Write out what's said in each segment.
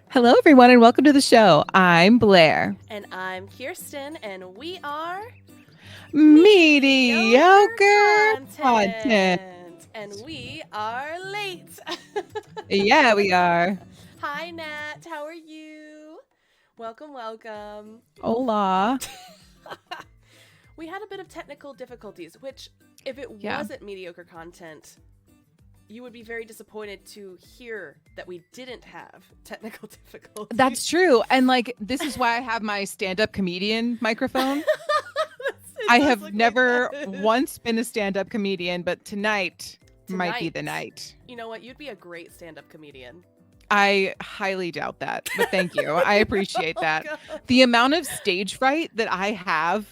Hello, everyone, and welcome to the show. I'm Blair. And I'm Kirsten, and we are Mediocre content. And we are late. Yeah, we are. Hi, Nat. How are you? Welcome, welcome. Hola. We had a bit of technical difficulties, which, if it wasn't mediocre content, you would be very disappointed to hear that we didn't have technical difficulties. That's true. And this is why I have my stand-up comedian microphone. I have never once been a stand-up comedian, but tonight might be the night. You know what? You'd be a great stand-up comedian. I highly doubt that, but thank you. I appreciate that. God. The amount of stage fright that I have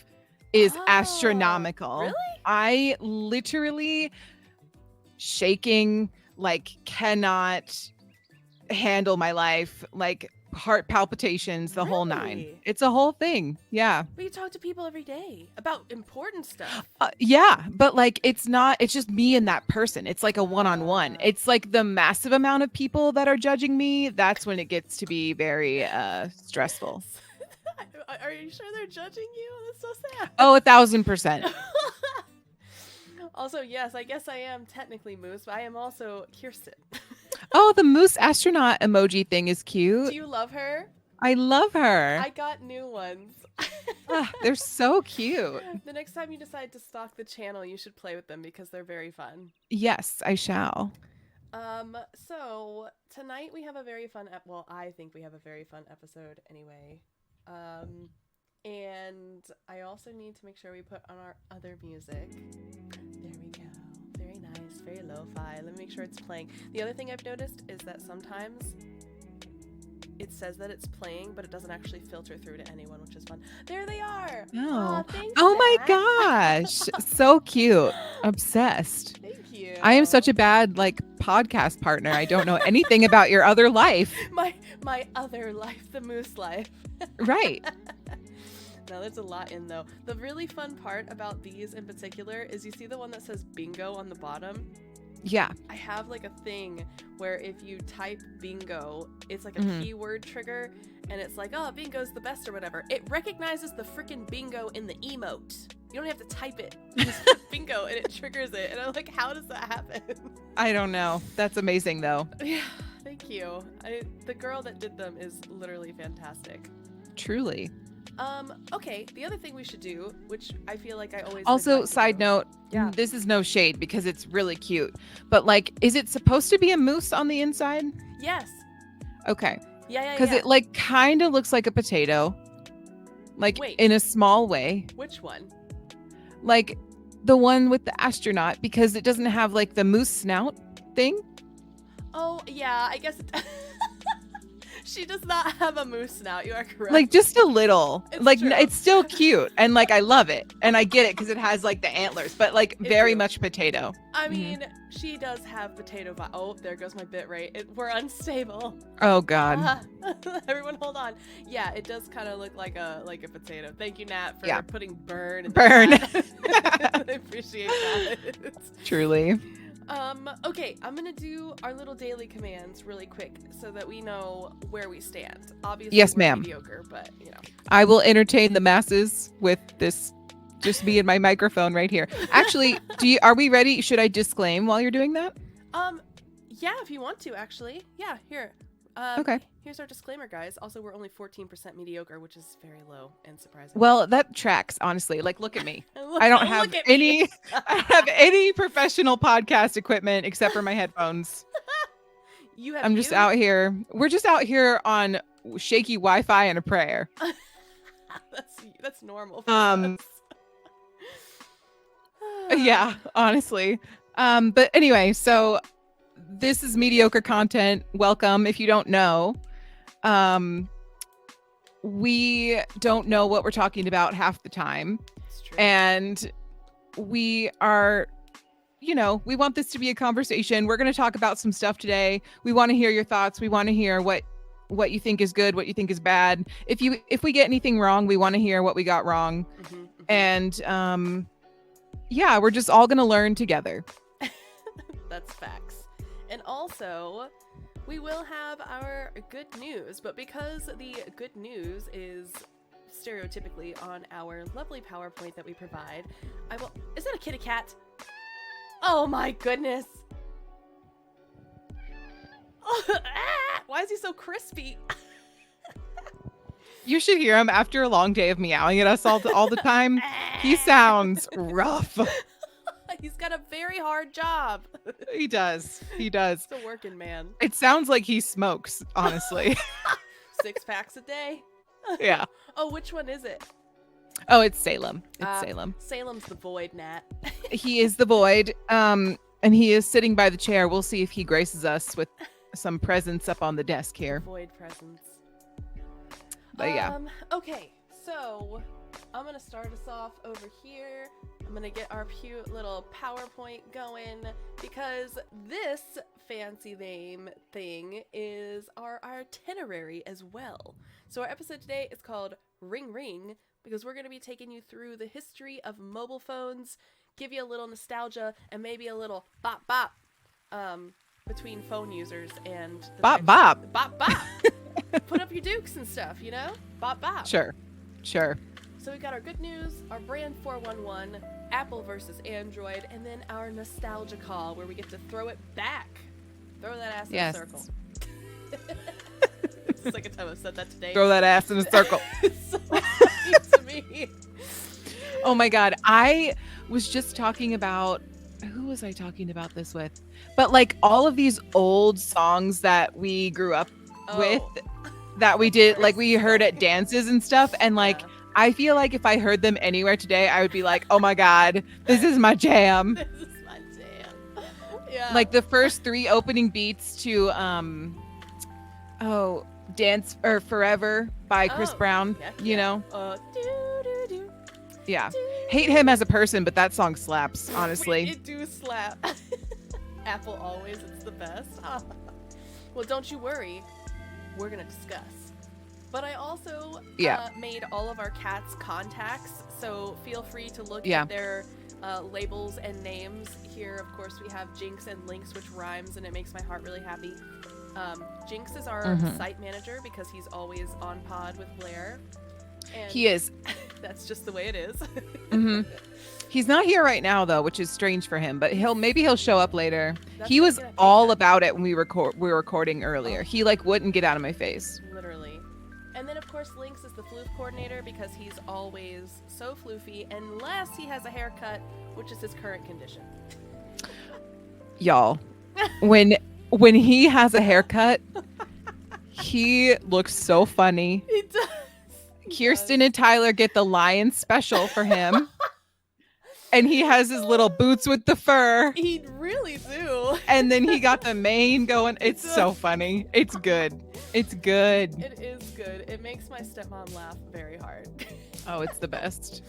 is astronomical. Really? I literally shaking, cannot handle my life, heart palpitations, the whole nine. It's a whole thing. Yeah. But you talk to people every day about important stuff. Yeah, but it's just me and that person. It's like a one-on-one. It's like the massive amount of people that are judging me. That's when it gets to be very stressful. Are you sure they're judging you? That's so sad. Oh, 1,000%. Also, yes, I guess I am technically Moose, but I am also Kirsten. Oh, the Moose astronaut emoji thing is cute. Do you love her? I love her. I got new ones. They're so cute. The next time you decide to stalk the channel, you should play with them because they're very fun. Yes, I shall. So tonight we have a very fun I think we have a very fun episode anyway. And I also need to make sure we put on our other music. There we go. Very nice, very lo-fi. Let me make sure it's playing. The other thing I've noticed is that sometimes it says that it's playing, but it doesn't actually filter through to anyone, which is fun. There they are. Oh, thanks, oh my Nat. gosh. So cute. Obsessed. Thank you. I am such a bad podcast partner. I don't know anything about your other life. My other life, the Moose life. Right. No, there's a lot in though. The really fun part about these in particular is you see the one that says bingo on the bottom? Yeah. I have a thing where if you type bingo, it's like a keyword trigger and it's like, oh, bingo's the best or whatever. It recognizes the freaking bingo in the emote. You don't have to type it. You just put bingo and it triggers it. And I'm like, how does that happen? I don't know. That's amazing though. Yeah, thank you. The girl that did them is literally fantastic. Truly. Okay, the other thing we should do, which I feel like I always also side note, this is no shade because it's really cute, but is it supposed to be a moose on the inside? Yes. Okay. Yeah. Because it kind of looks like a potato, Wait, in a small way. Which one? The one with the astronaut, because it doesn't have the moose snout thing. Oh yeah, I guess it she does not have a moose snout. You are correct. Just a little. True. It's still cute, and I love it, and I get it because it has the antlers, but very much potato. I mean, she does have potato vibe. Oh, there goes my bit rate. We're unstable. Oh God. Everyone, hold on. Yeah, it does kind of look like a potato. Thank you, Nat, for putting burn. Burn. I appreciate that. Truly. Okay, I'm gonna do our little daily commands really quick so that we know where we stand. Obviously, yes, we're ma'am. Mediocre, but I will entertain the masses with this. Just me and my microphone right here. Actually, are we ready? Should I disclaim while you're doing that? Yeah, if you want to, actually. Yeah, here. Okay. Here's our disclaimer, guys. Also, we're only 14% mediocre, which is very low and surprising. Well, that tracks, honestly. Like, look at me. Look, I don't have look at any. me. I have any professional podcast equipment except for my headphones. You have. I'm just out here. We're just out here on shaky Wi-Fi and a prayer. That's normal. For us. Yeah, honestly. But anyway, so this is mediocre content. Welcome. If you don't know, we don't know what we're talking about half the time. It's true. And we are, we want this to be a conversation. We're going to talk about some stuff today. We want to hear your thoughts. We want to hear what you think is good, what you think is bad. If we get anything wrong, we want to hear what we got wrong. And yeah, we're just all going to learn together. That's facts. And also, we will have our good news, but because the good news is stereotypically on our lovely PowerPoint that we provide, is that a kitty cat? Oh my goodness. Why is he so crispy? You should hear him after a long day of meowing at us all the time. He sounds rough. He's got a very hard job. He does. He's a working man. It sounds like he smokes, honestly. 6 packs a day. Yeah. Oh, which one is it? Oh, it's Salem. It's Salem. Salem's the void, Nat. He is the void. And he is sitting by the chair. We'll see if he graces us with some presents up on the desk here. Void presents. But yeah. Okay, so I'm gonna start us off over here. I'm gonna get our cute little PowerPoint going because this fancy name thing is our itinerary as well. So our episode today is called Ring Ring because we're gonna be taking you through the history of mobile phones, give you a little nostalgia and maybe a little bop bop between phone users and the bop bop. Bop bop. Put up your dukes and stuff, Bop bop. Sure. So we got our good news, our brand 411, Apple versus Android, and then our nostalgia call where we get to throw it back. Throw that ass in a circle. It's the second time I've said that today. Throw that ass in a circle. It's so funny to me. Oh my God. I was just talking about, who was I talking about this with? But like all of these old songs that we grew up with, that we did, like we heard at dances and stuff. And like, I feel like if I heard them anywhere today, I would be like, oh my God, this is my jam. This is my jam. Yeah. Like the first 3 opening beats to, Dance or Forever by Chris Brown, you know? Yeah. Hate him as a person, but that song slaps, honestly. It do slap. Apple always, it's the best. Well, don't you worry. We're going to discuss. But I also made all of our cats contacts, so feel free to look at their labels and names. Here, of course, we have Jinx and Lynx, which rhymes, and it makes my heart really happy. Jinx is our site manager because he's always on pod with Blair. And he is. That's just the way it is. He's not here right now, though, which is strange for him, but maybe he'll show up later. He what was all about it when we were recording earlier. He like wouldn't get out of my face. Literally. And then, of course, Lynx is the floof coordinator because he's always so floofy unless he has a haircut, which is his current condition. Y'all, when he has a haircut, he looks so funny. He does. Kirsten and Tyler get the lion special for him. And he has his little boots with the fur. He really do. And then he got the mane going. It's so funny. It's good. It's good. It is good. It makes my stepmom laugh very hard. Oh, it's the best.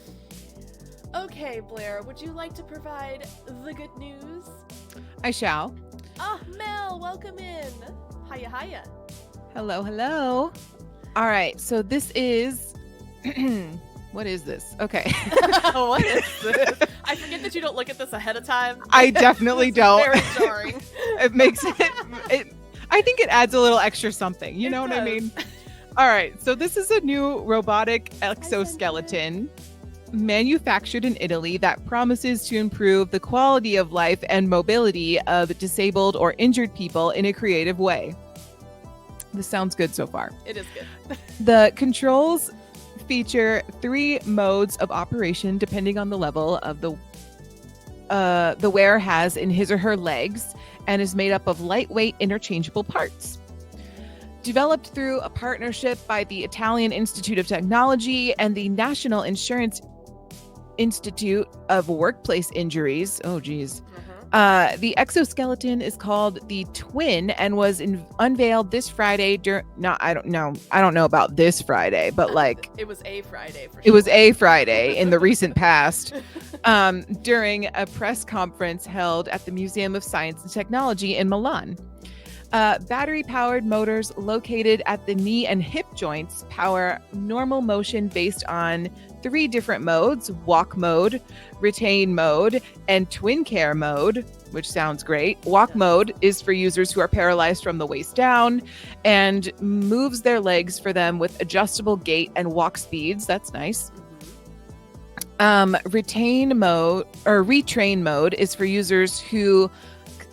Okay, Blair, would you like to provide the good news? I shall. Mel, welcome in. Hiya. Hello. All right, so this is... What is this? Okay. What is this? I forget that you don't look at this ahead of time. I definitely don't. Very jarring. It makes it I think it adds a little extra something. You know what I mean? All right. So this is a new robotic exoskeleton manufactured in Italy that promises to improve the quality of life and mobility of disabled or injured people in a creative way. This sounds good so far. It is good. The controls feature 3 modes of operation depending on the level of the wearer has in his or her legs, and is made up of lightweight interchangeable parts. Developed through a partnership by the Italian Institute of Technology and the National Insurance Institute of Workplace Injuries. Oh, geez. The exoskeleton is called the Twin and was unveiled this Friday. I don't know about this Friday, but like it was a Friday for sure. It was a Friday in the recent past, during a press conference held at the Museum of Science and Technology in Milan. Battery-powered motors located at the knee and hip joints power normal motion based on 3 different modes: walk mode, retain mode, and twin care mode, which sounds great. Walk mode is for users who are paralyzed from the waist down and moves their legs for them with adjustable gait and walk speeds. That's nice. Retain mode or retrain mode is for users who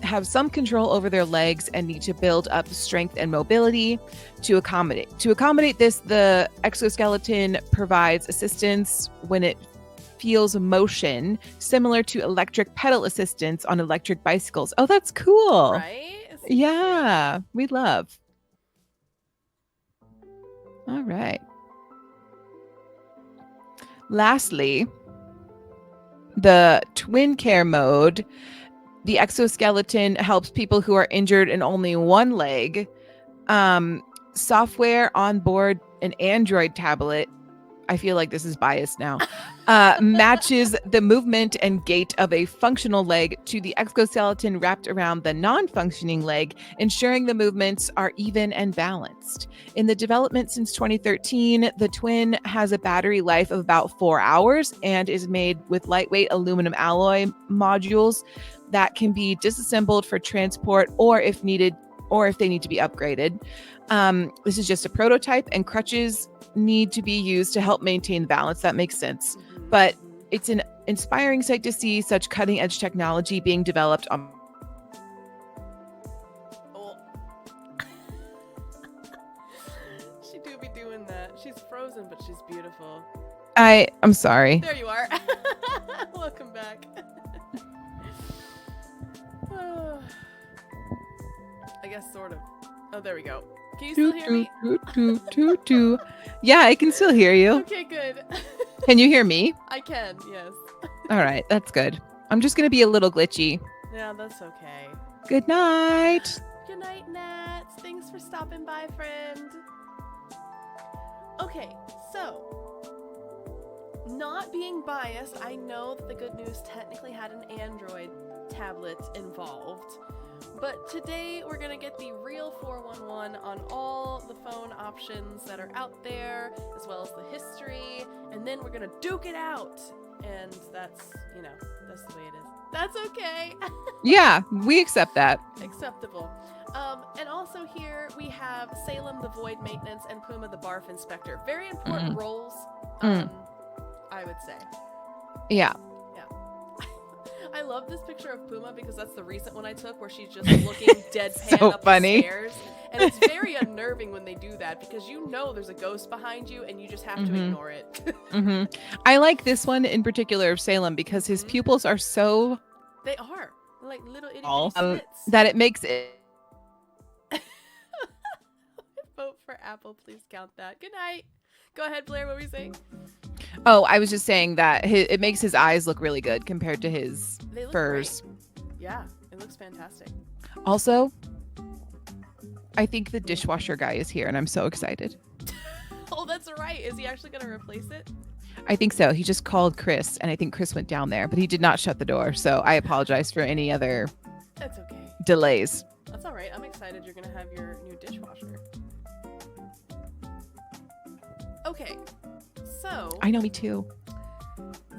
have some control over their legs and need to build up strength and mobility to accommodate this. The exoskeleton provides assistance when it feels motion, similar to electric pedal assistance on electric bicycles. Oh, that's cool. Right? Yeah, we love. All right. Lastly, the twin care mode. The exoskeleton helps people who are injured in only one leg. Software on board an Android tablet, I feel like this is biased now, matches the movement and gait of a functional leg to the exoskeleton wrapped around the non-functioning leg, ensuring the movements are even and balanced. In the development since 2013, the Twin has a battery life of about 4 hours and is made with lightweight aluminum alloy modules that can be disassembled for transport or if needed, or if they need to be upgraded. This is just a prototype, and crutches need to be used to help maintain balance. That makes sense. But it's an inspiring sight to see such cutting edge technology being developed on. Oh. She do be doing that. She's frozen, but she's beautiful. I'm sorry. There you are. Welcome back. I guess sort of. Oh, there we go. Can you still hear me? Yeah, I can still hear you. Okay, good. Can you hear me? I can, yes. All right, that's good. I'm just going to be a little glitchy. Yeah, that's okay. Good night. Good night, Nats. Thanks for stopping by, friend. Okay, so, not being biased, I know that the Good News technically had an Android tablet involved. But today we're going to get the real 411 on all the phone options that are out there, as well as the history, and then we're going to duke it out. And that's, that's the way it is. That's okay. Yeah, we accept that. Acceptable. And also here we have Salem the Void Maintenance and Puma the Barf Inspector. Very important roles, I would say. Yeah. I love this picture of Puma because that's the recent one I took where she's just looking deadpan So up funny. the stairs. And it's very unnerving when they do that because you know there's a ghost behind you and you just have to ignore it. I like this one in particular of Salem because his pupils are so... They are. Like little itty bitty slits. that it makes it... Vote for Apple. Please count that. Good night. Go ahead, Blair. What were you saying? Oh, I was just saying that it makes his eyes look really good compared to his furs. Great. Yeah, it looks fantastic. Also, I think the dishwasher guy is here, and I'm so excited. Oh, that's right. Is he actually going to replace it? I think so. He just called Chris, and I think Chris went down there, but he did not shut the door. So I apologize for any other That's okay. delays. That's all right. I'm excited you're going to have your new dishwasher. Okay, so... I know, me too.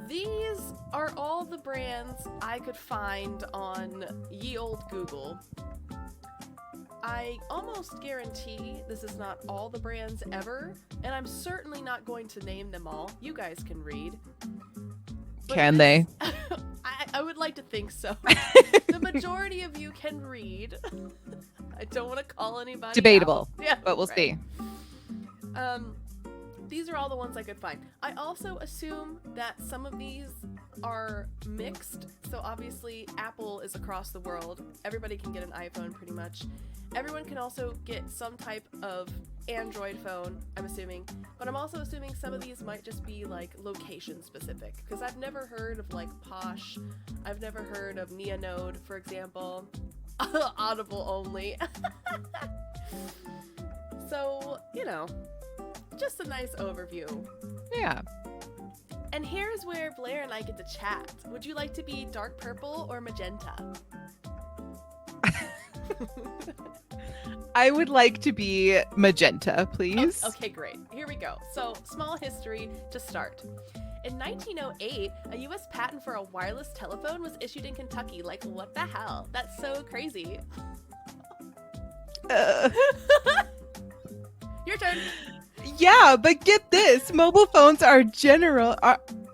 These are all the brands I could find on ye old Google. I almost guarantee this is not all the brands ever, and I'm certainly not going to name them all. You guys can read. But Can they? I would like to think so. The majority of you can read. I don't want to call anybody Debatable, out. Yeah, but we'll right. see. These are all the ones I could find. I also assume that some of these are mixed. So obviously Apple is across the world. Everybody can get an iPhone pretty much. Everyone can also get some type of Android phone, I'm assuming. But I'm also assuming some of these might just be like location specific. Because I've never heard of like Posh. I've never heard of Neonode, for example. Audible only. So, you know, just a nice overview. Yeah. And here's where Blair and I get to chat. Would you like to be dark purple or magenta? I would like to be magenta, please. Oh, okay, great. Here we go. So, small history to start. In 1908, a U.S. patent for a wireless telephone was issued in Kentucky. Like, what the hell? That's so crazy. Your turn. Yeah, but get this. Mobile phones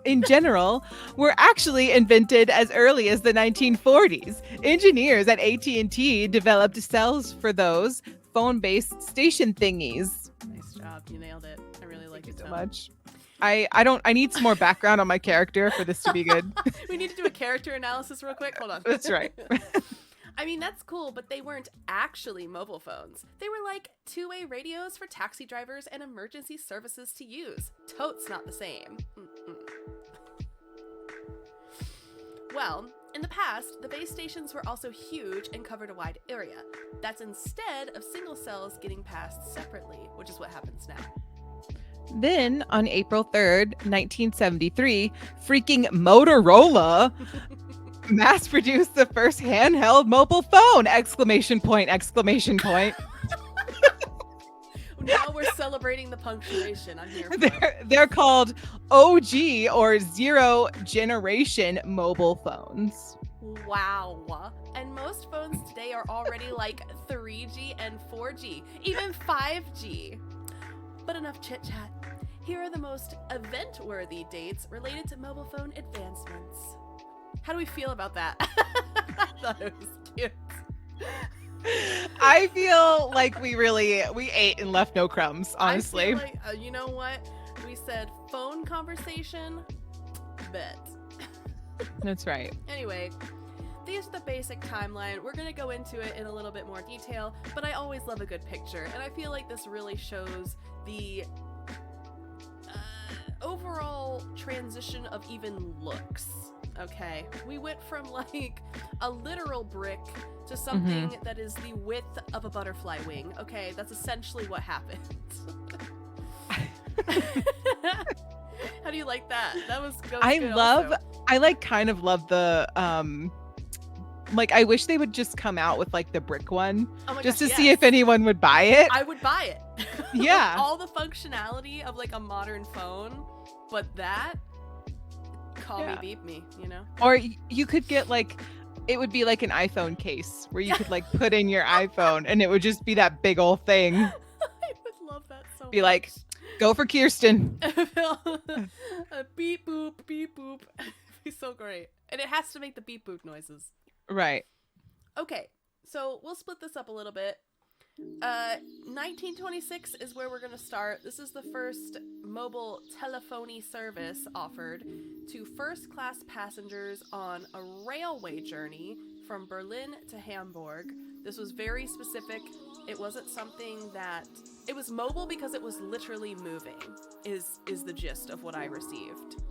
in general were actually invented as early as the 1940s. Engineers at AT&T developed cells for those phone-based station thingies. Nice job. You nailed it. I really like it so much. I need some more background on my character for this to be good. We need to do a character analysis real quick. Hold on. That's right. I mean, that's cool, but they weren't actually mobile phones. They were like two-way radios for taxi drivers and emergency services to use. Totes not the same. Well, in the past, the base stations were also huge and covered a wide area. That's instead of single cells getting passed separately, which is what happens now. Then, on April 3rd, 1973, freaking Motorola mass-produced the first handheld mobile phone! Exclamation point, exclamation point. Now we're celebrating the punctuation. I'm here for it. They're called OG or zero generation mobile phones. Wow. And most phones today are already like 3G and 4G, even 5G. But enough chit-chat. Here are the most event-worthy dates related to mobile phone advancements. How do we feel about that? I thought it was cute. I feel like we ate and left no crumbs, honestly. I feel like, you know what? We said phone conversation, bet. That's right. Anyway, these are the basic timeline. We're going to go into it in a little bit more detail, but I always love a good picture, and I feel like this really shows the overall transition of even looks. Okay, we went from like a literal brick to something that is the width of a butterfly wing. Okay, that's essentially what happened. How do you like that? That was good. I kind of love the like I wish they would just come out with like the brick one just to see if anyone would buy it. I would buy it. Yeah. All the functionality of like a modern phone, but that call me, beep me, you know? Or you could get like, it would be like an iPhone case where you could like put in your iPhone and it would just be that big old thing. I would love that so much. Be like, go for Kirsten. Beep boop, beep boop. It'd be so great. And it has to make the beep boop noises. Right. Okay, so we'll split this up a little bit. 1926 is where we're going to start. This is the first mobile telephony service offered to first-class passengers on a railway journey from Berlin to Hamburg. This was very specific. It wasn't something that... It was mobile because it was literally moving, is the gist of what I received.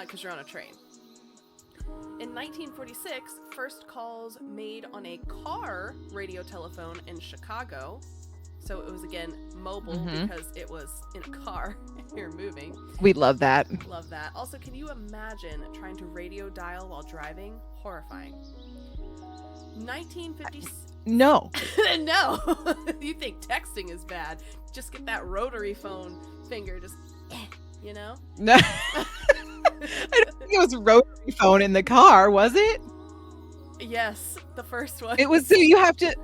Because you're on a train. In 1946, first calls made on a car radio telephone in Chicago. So it was again mobile because it was in a car and you're moving. We love that. Love that. Also, can you imagine trying to radio dial while driving? Horrifying. 1950. No. No. You think texting is bad? Just get that rotary phone finger, just you know? No. I don't think it was a rotary phone in the car, was it? Yes, the first one. It was, so you have to...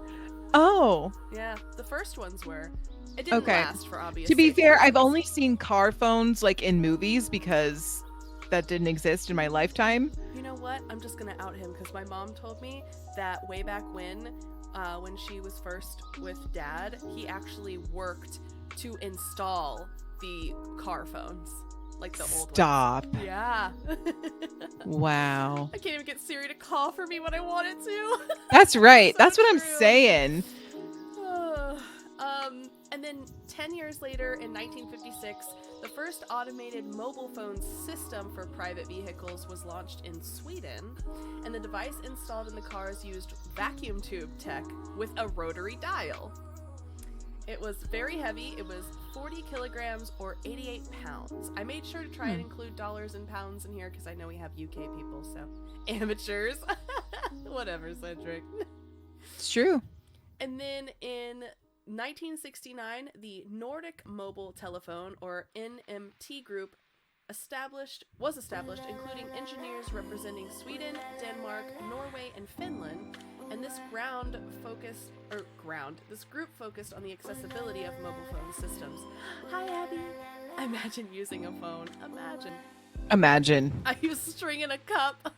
Oh. Yeah, the first ones were. It didn't last for obvious To be reasons. fair, I've only seen car phones like in movies because that didn't exist in my lifetime. You know what? I'm just going to out him because my mom told me that way back when when she was first with Dad, he actually worked to install the car phones, like the old Stop. ones. Yeah. Wow. I can't even get Siri to call for me when I want it to. That's right. So That's what I'm true. saying. And then 10 years later, in 1956, the first automated mobile phone system for private vehicles was launched in Sweden, and the device installed in the cars used vacuum tube tech with a rotary dial. It was very heavy. It was 40 kilograms or 88 pounds. I made sure to try and include dollars and pounds in here because I know we have UK people, so amateurs. Whatever, Cedric. It's true. And then in 1969, the Nordic Mobile Telephone, or NMT Group, was established, including engineers representing Sweden, Denmark, Norway, and Finland. And this this group focused on the accessibility of mobile phone systems. Hi, Abby. Imagine using a phone. Imagine. I use string in a cup.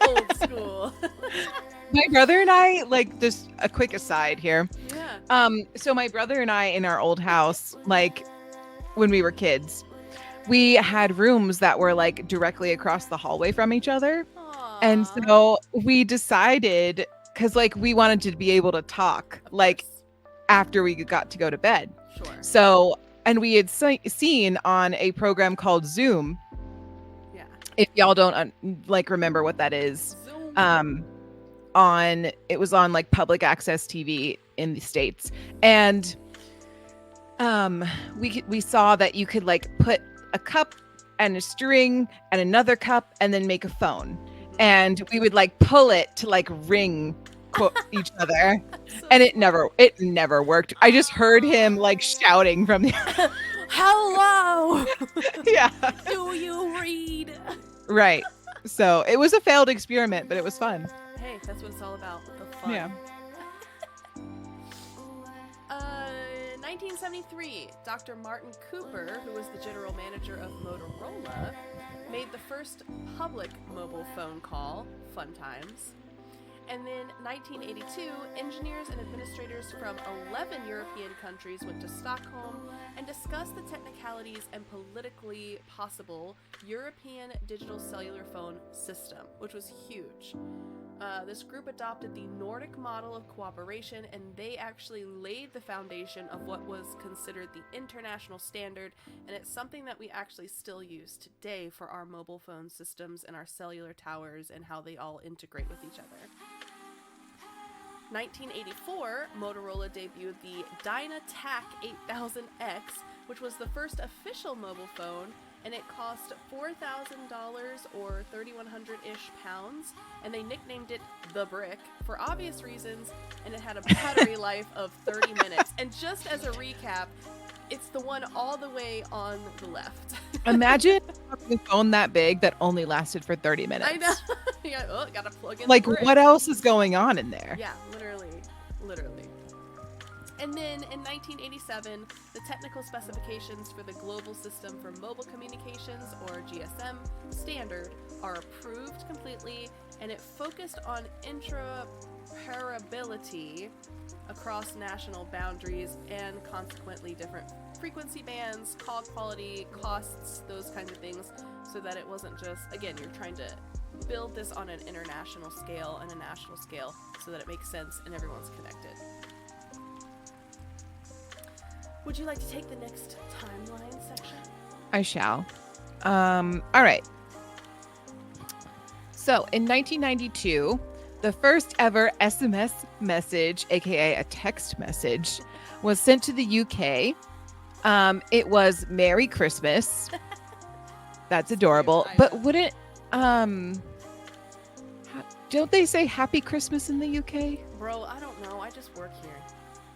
Old school. My brother and I, like, just a quick aside here. Yeah. So my brother and I in our old house, like when we were kids, we had rooms that were like directly across the hallway from each other. Aww. And so we decided, because like we wanted to be able to talk like after we got to go to bed. Sure. So, and we had seen on a program called Zoom. Yeah. If y'all don't like remember what that is, Zoom. It was on like public access TV in the States, and we saw that you could like put a cup and a string and another cup and then make a phone, and we would like pull it to like ring each other, So and it never worked. I just heard him like shouting from the hello. Yeah. Do you read? Right. So it was a failed experiment, but it was fun. Hey, that's what it's all about. The fun. Yeah. 1973, Dr. Martin Cooper, who was the general manager of Motorola, made the first public mobile phone call. Fun times. And then 1982, engineers and administrators from 11 European countries went to Stockholm and discussed the technicalities and politically possible European digital cellular phone system, which was huge. This group adopted the Nordic model of cooperation, and they actually laid the foundation of what was considered the international standard, and it's something that we actually still use today for our mobile phone systems and our cellular towers and how they all integrate with each other. 1984, Motorola debuted the Dynatac 8000X, which was the first official mobile phone, and it cost $4,000 or 3,100-ish pounds, and they nicknamed it the Brick for obvious reasons, and it had a battery life of 30 minutes. And just as a recap, it's the one all the way on the left. Imagine having a phone that big that only lasted for 30 minutes. I know. Yeah, gotta plug in Like, the brick. what else is going on in there? Yeah, literally. And then in 1987, the technical specifications for the Global System for Mobile Communications, or GSM, standard are approved completely, and it focused on interoperability across national boundaries and consequently different frequency bands, call quality, costs, those kinds of things, so that it wasn't just, again, you're trying to build this on an international scale and a national scale so that it makes sense and everyone's connected. Would you like to take the next timeline section? I shall. All right. So in 1992, the first ever SMS message, aka a text message, was sent to the UK. It was Merry Christmas. That's adorable. But wouldn't don't they say Happy Christmas in the UK? Bro, I don't know. I just work here.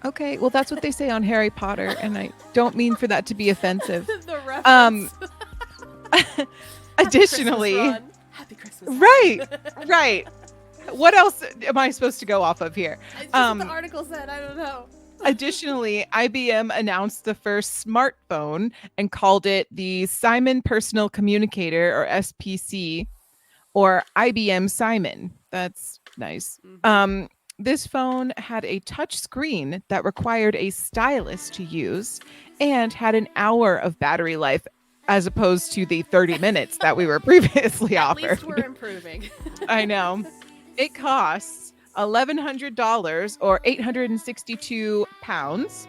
Okay, well that's what they say on Harry Potter, and I don't mean for that to be offensive. The reference. Additionally, Happy Christmas. Right. What else am I supposed to go off of here? It's just what the article said. I don't know. Additionally, IBM announced the first smartphone and called it the Simon Personal Communicator, or SPC, or IBM Simon. That's nice. Mm-hmm. This phone had a touch screen that required a stylus to use and had an hour of battery life as opposed to the 30 minutes that we were previously At offered. least we're improving. I know. It costs $1,100 or 862 pounds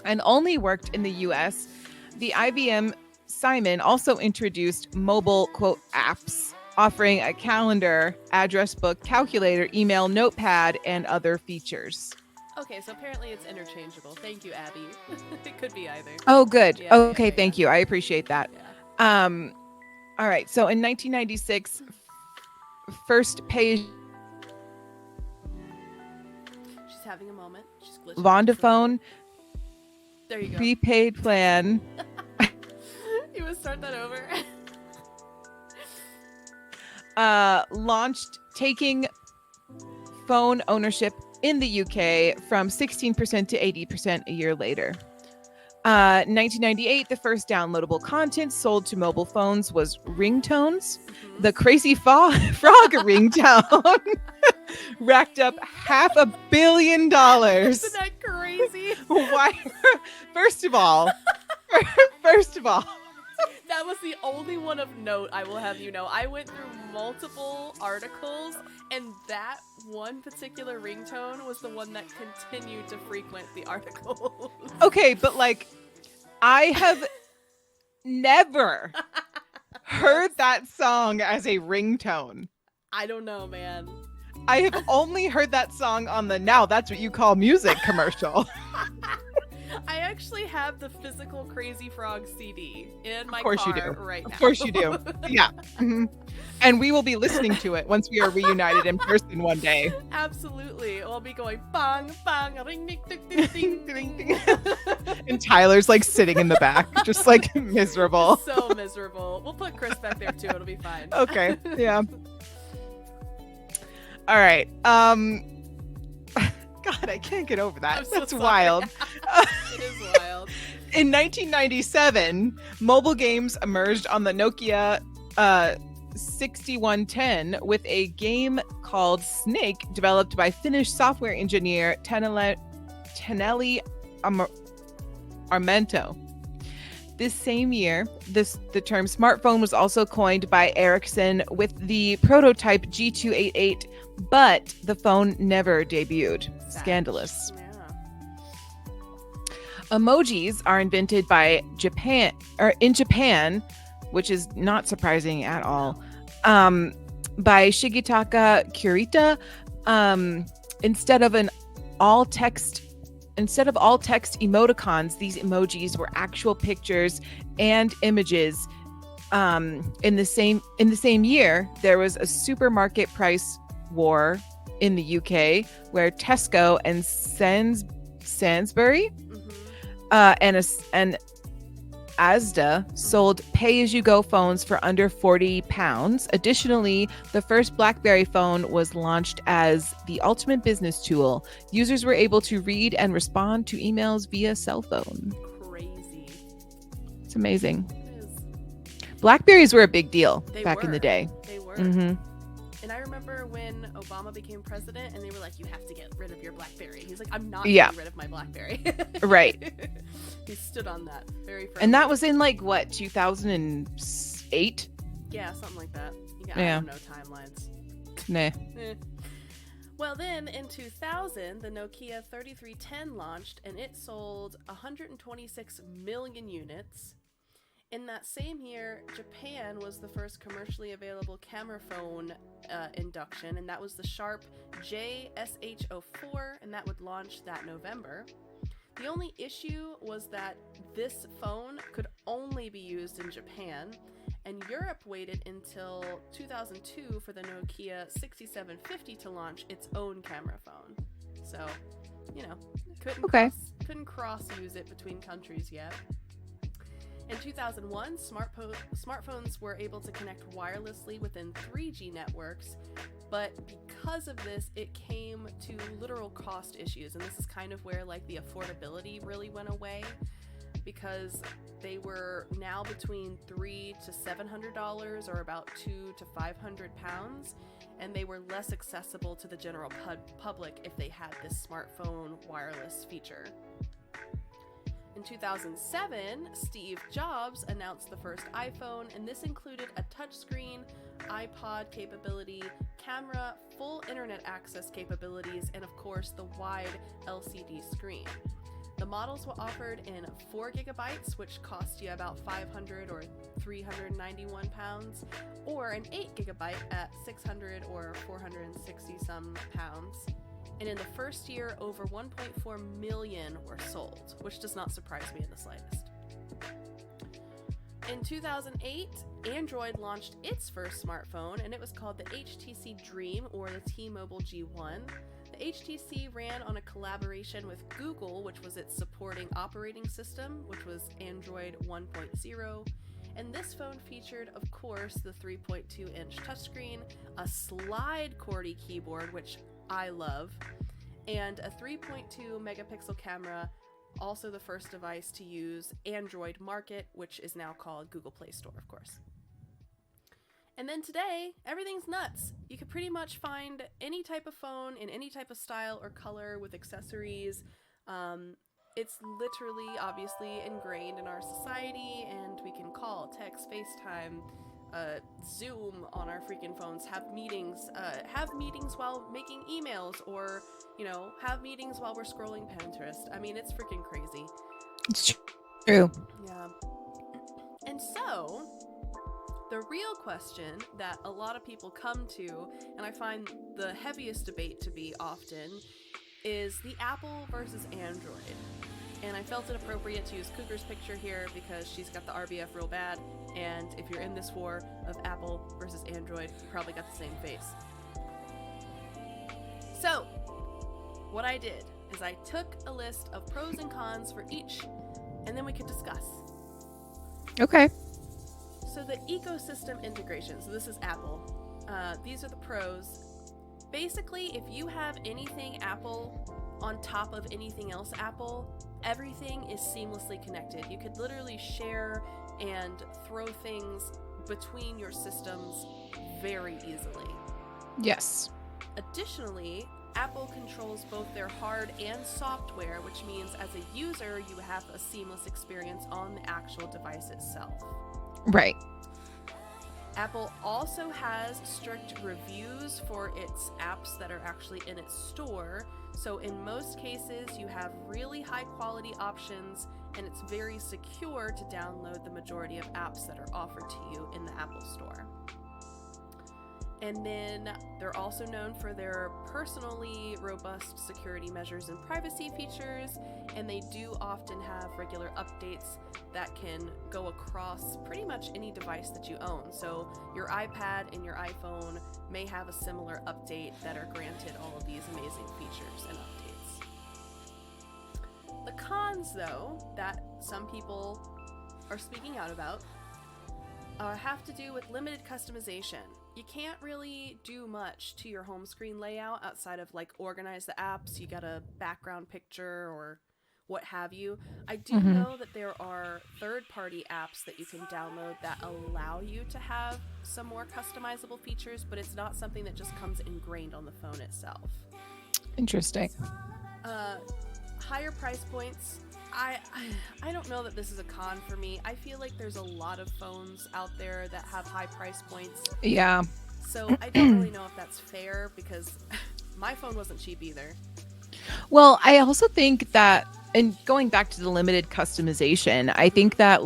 and only worked in the US. The IBM Simon also introduced mobile, quote, apps offering a calendar, address book, calculator, email, notepad, and other features. Okay, so apparently it's interchangeable. Thank you, Abby. It could be either. Oh, good. Yeah, Okay, yeah, thank you. I appreciate that. Yeah. All right. So in 1996, first pay She's having a moment. She's glitching. Vodafone There you go. prepaid plan You want to start that over? launched, taking phone ownership in the UK from 16% to 80% a year later. 1998, the first downloadable content sold to mobile phones was ringtones. Mm-hmm. The Crazy Frog ringtone racked up $500 million. Isn't that crazy? Why? First of all, that was the only one of note, I will have you know. I went through multiple articles, and that one particular ringtone was the one that continued to frequent the articles. okay, but like, I have never heard that song as a ringtone. I don't know, man. I have only heard that song on the Now That's What You Call Music commercial. I actually have the physical Crazy Frog CD in my Of course car you do. right now. Of course you do. Yeah. Mm-hmm. And we will be listening to it once we are reunited in person one day. Absolutely. I'll be going bang, bang, ring, ding, ding, ding, ding, ding, ding. And Tyler's like sitting in the back, just like miserable. So miserable. We'll put Chris back there too. It'll be fine. Okay. Yeah. All right. God, I can't get over that. So That's sorry. wild. It is wild. In 1997, mobile games emerged on the Nokia 6110 with a game called Snake, developed by Finnish software engineer Teneli Armento. This same year, the term smartphone was also coined by Ericsson with the prototype G288, but the phone never debuted. Scandalous. Yeah. Emojis are invented by Japan, which is not surprising at all, by Shigetaka Kurita. Instead of all text emoticons, these emojis were actual pictures and images. In the same year, there was a supermarket price war in the UK where Tesco and Sainsbury and Asda sold pay-as-you-go phones for under £40. Additionally, the first BlackBerry phone was launched as the ultimate business tool. Users were able to read and respond to emails via cell phone. Crazy. It's amazing. It is. Blackberries were a big deal They back in were. the day. They were. Mm-hmm. And I remember when Obama became president and they were like, you have to get rid of your BlackBerry. He's like, I'm not Yeah. getting rid of my BlackBerry. Right. He stood on that very firmly. And that was in like, what, 2008? Yeah, something like that. Yeah, Yeah. I don't know timelines. Nah. Eh. Well, then in 2000, the Nokia 3310 launched and it sold 126 million units. In that same year, Japan was the first commercially available camera phone induction, and that was the Sharp JSH04, and that would launch that November. The only issue was that this phone could only be used in Japan, and Europe waited until 2002 for the Nokia 6750 to launch its own camera phone. So, you know, couldn't cross use it between countries yet. In 2001, smartphones were able to connect wirelessly within 3G networks, but because of this, it came to literal cost issues, and this is kind of where like the affordability really went away. because they were now between $300 to $700, or about 2 to 500 pounds, and they were less accessible to the general public if they had this smartphone wireless feature. In 2007, Steve Jobs announced the first iPhone, and this included a touchscreen, iPod capability, camera, full internet access capabilities, and of course the wide LCD screen. The models were offered in 4 gigabytes, which cost you about 500 or 391 pounds, or an 8 gigabyte at 600 or 460 some pounds. And in the first year, over 1.4 million were sold, which does not surprise me in the slightest. In 2008, Android launched its first smartphone, and it was called the HTC Dream, or the T-Mobile G1. The HTC ran on a collaboration with Google, which was its supporting operating system, which was Android 1.0. And this phone featured, of course, the 3.2-inch touchscreen, a slide QWERTY keyboard, which I love, and a 3.2 megapixel camera, also the first device to use Android Market, which is now called Google Play Store, of course. And then today, everything's nuts. You can pretty much find any type of phone in any type of style or color with accessories. It's literally, obviously, ingrained in our society, and we can call, text, FaceTime, Zoom on our freaking phones, have meetings while making emails, or, have meetings while we're scrolling Pinterest. I mean, it's freaking crazy. It's true. Yeah. And so, the real question that a lot of people come to, and I find the heaviest debate to be often, is the Apple versus Android. And I felt it appropriate to use Cougar's picture here because she's got the RBF real bad, and if you're in this war of Apple versus Android, you probably got the same face. So, what I did is I took a list of pros and cons for each, and then we could discuss. Okay. So the ecosystem integration, so this is Apple. These are the pros. Basically, if you have anything Apple on top of anything else Apple, everything is seamlessly connected. You could literally share and throw things between your systems very easily. Yes. Additionally, Apple controls both their hard and software, which means as a user, you have a seamless experience on the actual device itself. Right. Apple also has strict reviews for its apps that are actually in its store. So in most cases, you have really high quality options, and it's very secure to download the majority of apps that are offered to you in the Apple Store. And then they're also known for their personally robust security measures and privacy features, and they do often have regular updates that can go across pretty much any device that you own. So your iPad and your iPhone may have a similar update that are granted all of these amazing features and updates. The cons, though, that some people are speaking out about have to do with limited customization. You can't really do much to your home screen layout outside of organize the apps. You got a background picture or what have you. I do know that there are third-party apps that you can download that allow you to have some more customizable features, but it's not something that just comes ingrained on the phone itself. Interesting. Higher price points. I don't know that this is a con for me. I feel like there's a lot of phones out there that have high price points. Yeah. So I don't really know if that's fair because my phone wasn't cheap either. Well, I also think that, and going back to the limited customization, I think that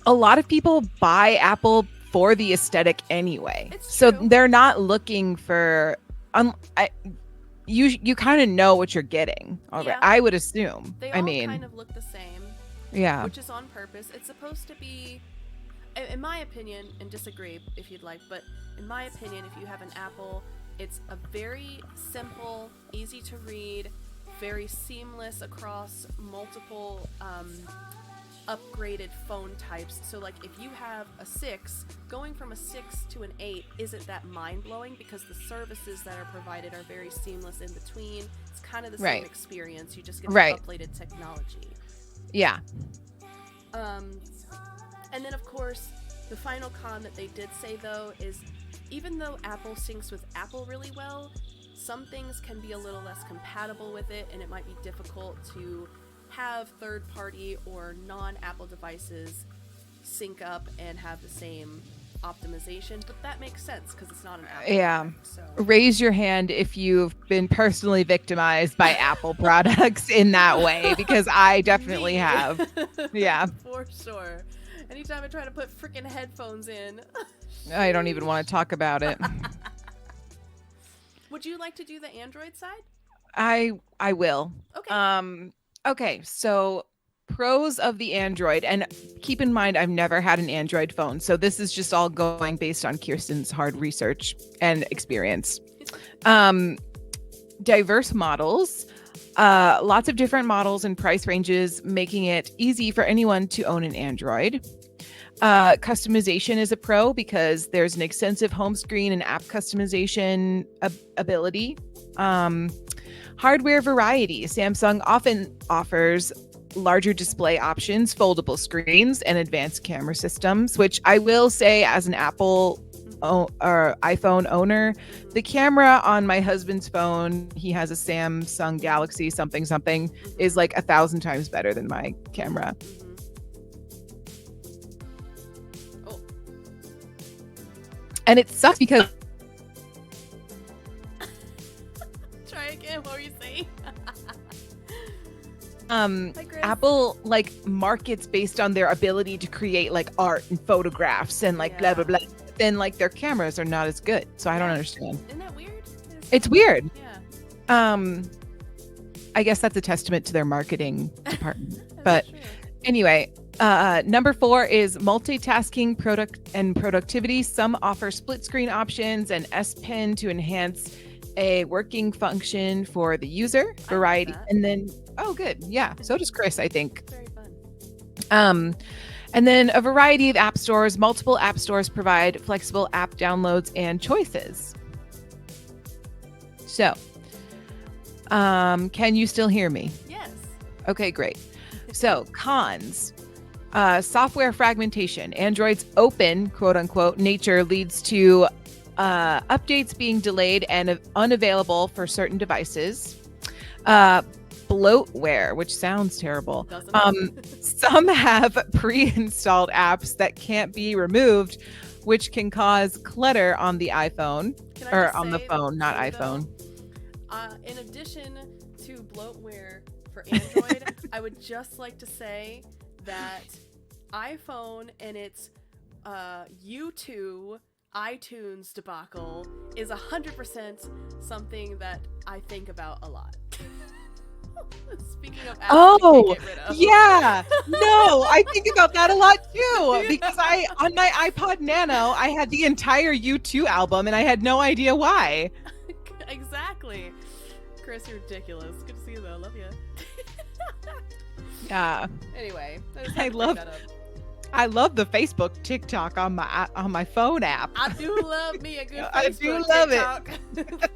a lot of people buy Apple for the aesthetic anyway. So they're not looking for you kind of know what you're getting already. Yeah. I would assume. They all kind of look the same. Yeah. Which is on purpose. It's supposed to be, in my opinion, and disagree if you'd like, but in my opinion, if you have an Apple, it's a very simple, easy to read, very seamless across multiple upgraded phone types. So like if you have a 6, going from a 6 to an 8 isn't that mind-blowing because the services that are provided are very seamless in between. It's kind of the same experience. You just get the updated technology. Yeah. And then of course, the final con that they did say though is even though Apple syncs with Apple really well, some things can be a little less compatible with it, and it might be difficult to have third-party or non-Apple devices sync up and have the same optimization, but that makes sense because it's not an Apple product, so. Raise your hand if you've been personally victimized by Apple products in that way, because I definitely have. Yeah. For sure. Anytime I try to put freaking headphones in. I don't even want to talk about it. Would you like to do the Android side? I will. Okay. Okay, so pros of the Android, and keep in mind I've never had an Android phone, so this is just all going based on Kirsten's hard research and experience. Diverse models, lots of different models and price ranges, making it easy for anyone to own an Android. Customization is a pro because there's an extensive home screen and app customization ability. Hardware variety. Samsung often offers larger display options, foldable screens, and advanced camera systems, which I will say as an Apple or iPhone owner, the camera on my husband's phone, he has a Samsung Galaxy something, is like 1,000 times better than my camera. And it sucks because try again. What were you saying? Apple like markets based on their ability to create like art and photographs and like blah blah blah. Then like their cameras are not as good. So I don't understand. Isn't that weird? It's weird. Yeah. I guess that's a testament to their marketing department. But anyway, number 4 is multitasking productivity. Some offer split screen options and S Pen to enhance a working function for the user. Variety. And then, oh, good. Yeah. So does Chris, I think. Very fun. And then a variety of app stores. Multiple app stores provide flexible app downloads and choices. So, can you still hear me? Yes. Okay, great. So, cons. Software fragmentation. Android's open, quote unquote, nature leads to updates being delayed and unavailable for certain devices. Bloatware, which sounds terrible. Some have pre-installed apps that can't be removed, which can cause clutter on the iPhone or on the phone, not iPhone. In addition to bloatware for Android, I would just like to say that iPhone and its U2 iTunes debacle is 100% something that I think about a lot. Speaking of apps we can get rid of. Yeah. No, I think about that a lot too, because on my iPod Nano, I had the entire U2 album and I had no idea why. Exactly. Chris, you're ridiculous. Good to see you though. Love you. Yeah. Anyway, I love the Facebook TikTok on my phone app. I do love me a good Facebook I do love TikTok. It.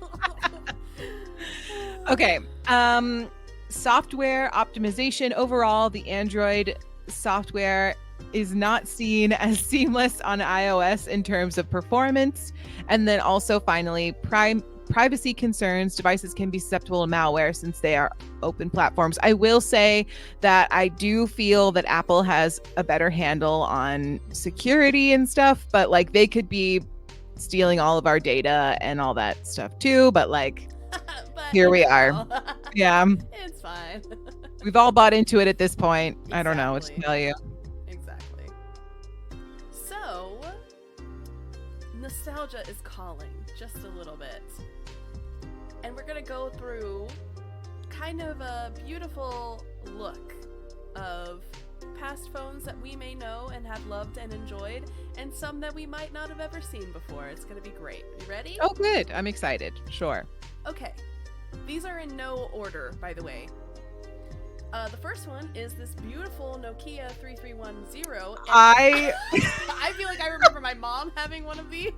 Okay. Software optimization. Overall, the Android software is not seen as seamless on iOS in terms of performance. And then also finally, privacy concerns. Devices can be susceptible to malware since they are open platforms. I will say that I do feel that Apple has a better handle on security and stuff, but like they could be stealing all of our data and all that stuff too. But like, here we are. Yeah. It's fine. We've all bought into it at this point. Exactly. I don't know what to tell you. Exactly. So, nostalgia is calling just a little bit. And we're going to go through kind of a beautiful look of past phones that we may know and have loved and enjoyed, and some that we might not have ever seen before. It's going to be great. You ready? Oh, good. I'm excited. Sure. Okay. These are in no order, by the way. The first one is this beautiful Nokia 3310. And I I feel like I remember my mom having one of these.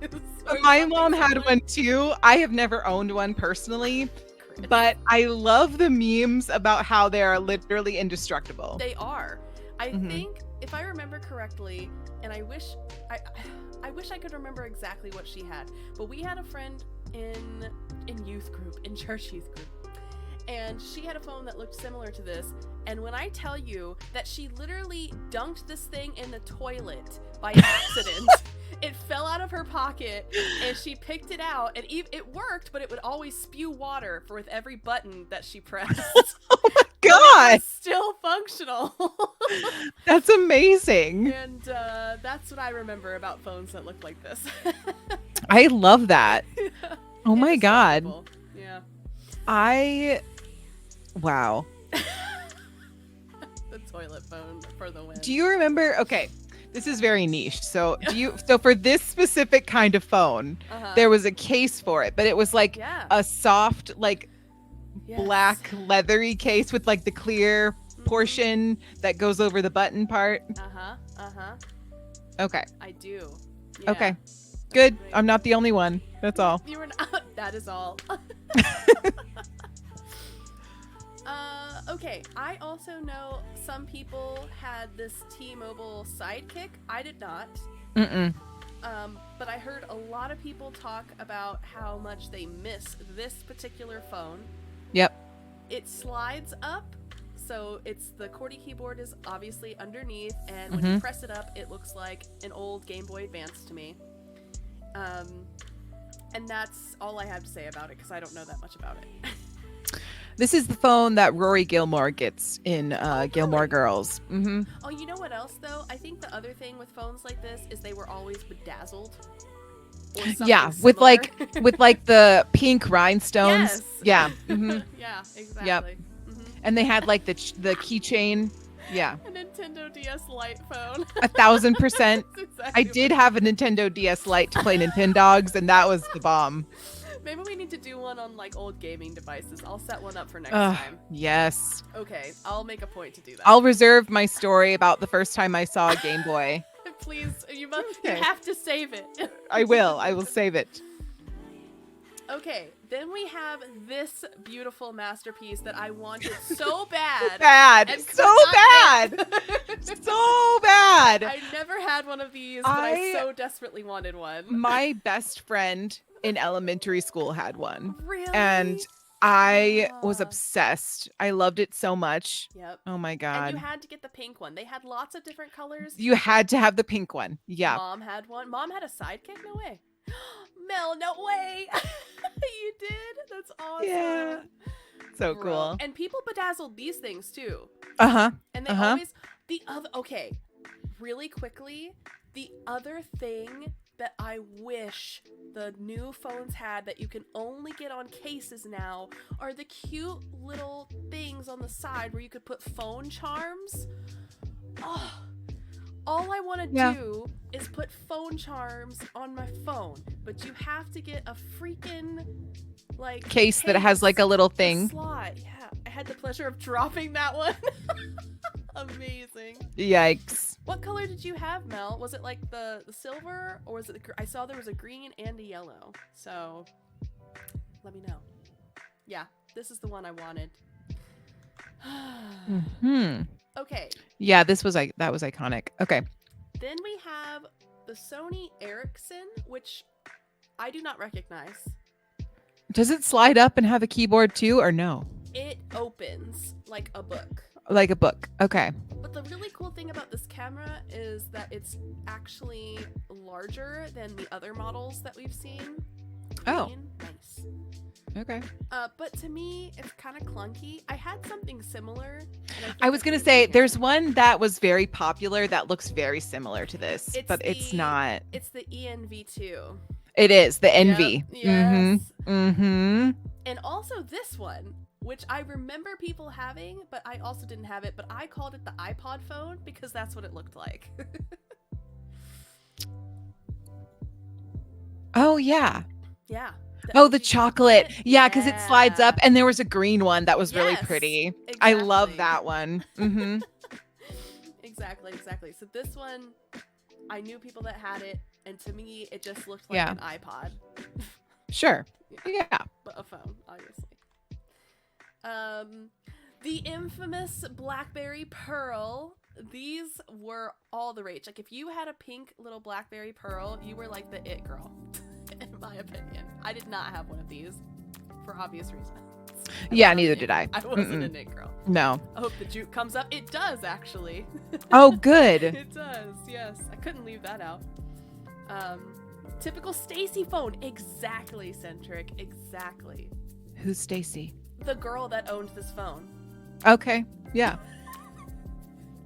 or My something mom had similar. one too. I have never owned one personally, Chris. but I love the memes about how they are literally indestructible. They are. I Mhm. think, if I remember correctly, and I wish I could remember exactly what she had, but we had a friend in youth group, in church youth group, and she had a phone that looked similar to this. And when I tell you that she literally dunked this thing in the toilet by accident, it fell out of her pocket, and she picked it out, and it worked, but it would always spew water with every button that she pressed. But it God, was still functional. that's amazing. And that's what I remember about phones that look like this. I love that. Oh my God. Indestructible. Yeah. Wow. The toilet phone for the win. Do you remember? Okay, this is very niche. So so for this specific kind of phone, Uh-huh. there was a case for it, but it was like Yeah. a soft, like Yes. black leathery case with like the clear portion that goes over the button part. Uh-huh. Okay. I do. Yeah. Okay. Good. Great. I'm not the only one. That's all. You were not. That is all. Okay. I also know some people had this T-Mobile Sidekick. I did not. Mm-mm. But I heard a lot of people talk about how much they miss this particular phone. Yep. It slides up, so the QWERTY keyboard is obviously underneath, and when you press it up, it looks like an old Game Boy Advance to me. And that's all I have to say about it, because I don't know that much about it. This is the phone that Rory Gilmore gets in Gilmore really? Girls. Mm-hmm. Oh, you know what else, though? I think the other thing with phones like this is they were always bedazzled. Or something Yeah, with similar. like the pink rhinestones. Yes. Yeah. Mm-hmm. Yeah, exactly. Mhm. And they had like the keychain. Yeah. A Nintendo DS Lite phone. 1,000%. That's exactly I did have a Nintendo DS Lite to play Nintendogs, and that was the bomb. Maybe we need to do one on like old gaming devices. I'll set one up for next time. Yes. Okay, I'll make a point to do that. I'll reserve my story about the first time I saw a Game Boy. Please, you Okay. have to save it. I will save it. Okay, then we have this beautiful masterpiece that I wanted so bad. Bad. and So could not bad. get. So bad. I never had one of these, but I I- so desperately wanted one. My best friend in elementary school had one. Really? And I was Ah. obsessed. I loved it so much. Yep. Oh my And God. you had to get the pink one. They had lots of different colors. You had to have the pink one. Yeah. Mom had one. Mom had a sidekick? No way. Mel, no way. You did? That's awesome. Yeah. So Bro. cool. And people bedazzled these things too. Uh-huh. And they always okay, really quickly, the other thing that I wish the new phones had that you can only get on cases now are the cute little things on the side where you could put phone charms. Oh, all I want to Yeah. do is put phone charms on my phone, but you have to get a freaking like Case that has like a little thing. slot. Yeah, I had the pleasure of dropping that one. Amazing. Yikes. What color did you have, Mel? Was it like the silver, or was it I saw there was a green and a yellow. So let me know. Yeah, this is the one I wanted. Hmm. Okay, Yeah, that was iconic. Okay. then we have the Sony Ericsson, which I do not recognize. Does it slide up and have a keyboard too, or no? It opens like a book. Like a book. Okay. But the really cool thing about this camera is that it's actually larger than the other models that we've seen. Oh. Clean, nice. Okay. But to me, it's kind of clunky. I had something similar. And I was gonna say there's one that was very popular that looks very similar to this, but it's not. It's the ENV2. It is the Envy. Yep, yes. Mm-hmm. And also this one, which I remember people having, but I also didn't have it. But I called it the iPod phone because that's what it looked like. Oh yeah. Yeah. Oh, the OG chocolate. Yeah, because it slides up, Yeah. and there was a green one that was really Yes, pretty. I love exactly. that one. Mm-hmm. Exactly, exactly. So this one, I knew people that had it, and to me, it just looked like Yeah. an iPod. Sure. Yeah, Yeah. but a phone, obviously. Um, the infamous BlackBerry Pearl. These were all the rage. Like, if you had a pink little BlackBerry Pearl, you were like the it girl, in my opinion. I did not have one of these, for obvious reasons. Yeah, neither did I. I wasn't an it girl. No. I hope the juke comes up. It does, actually. Oh, good. It does, yes. I couldn't leave that out. Typical Stacy phone. Exactly, Centric. Exactly. Who's Stacy? The girl that owned this phone. Okay. Yeah.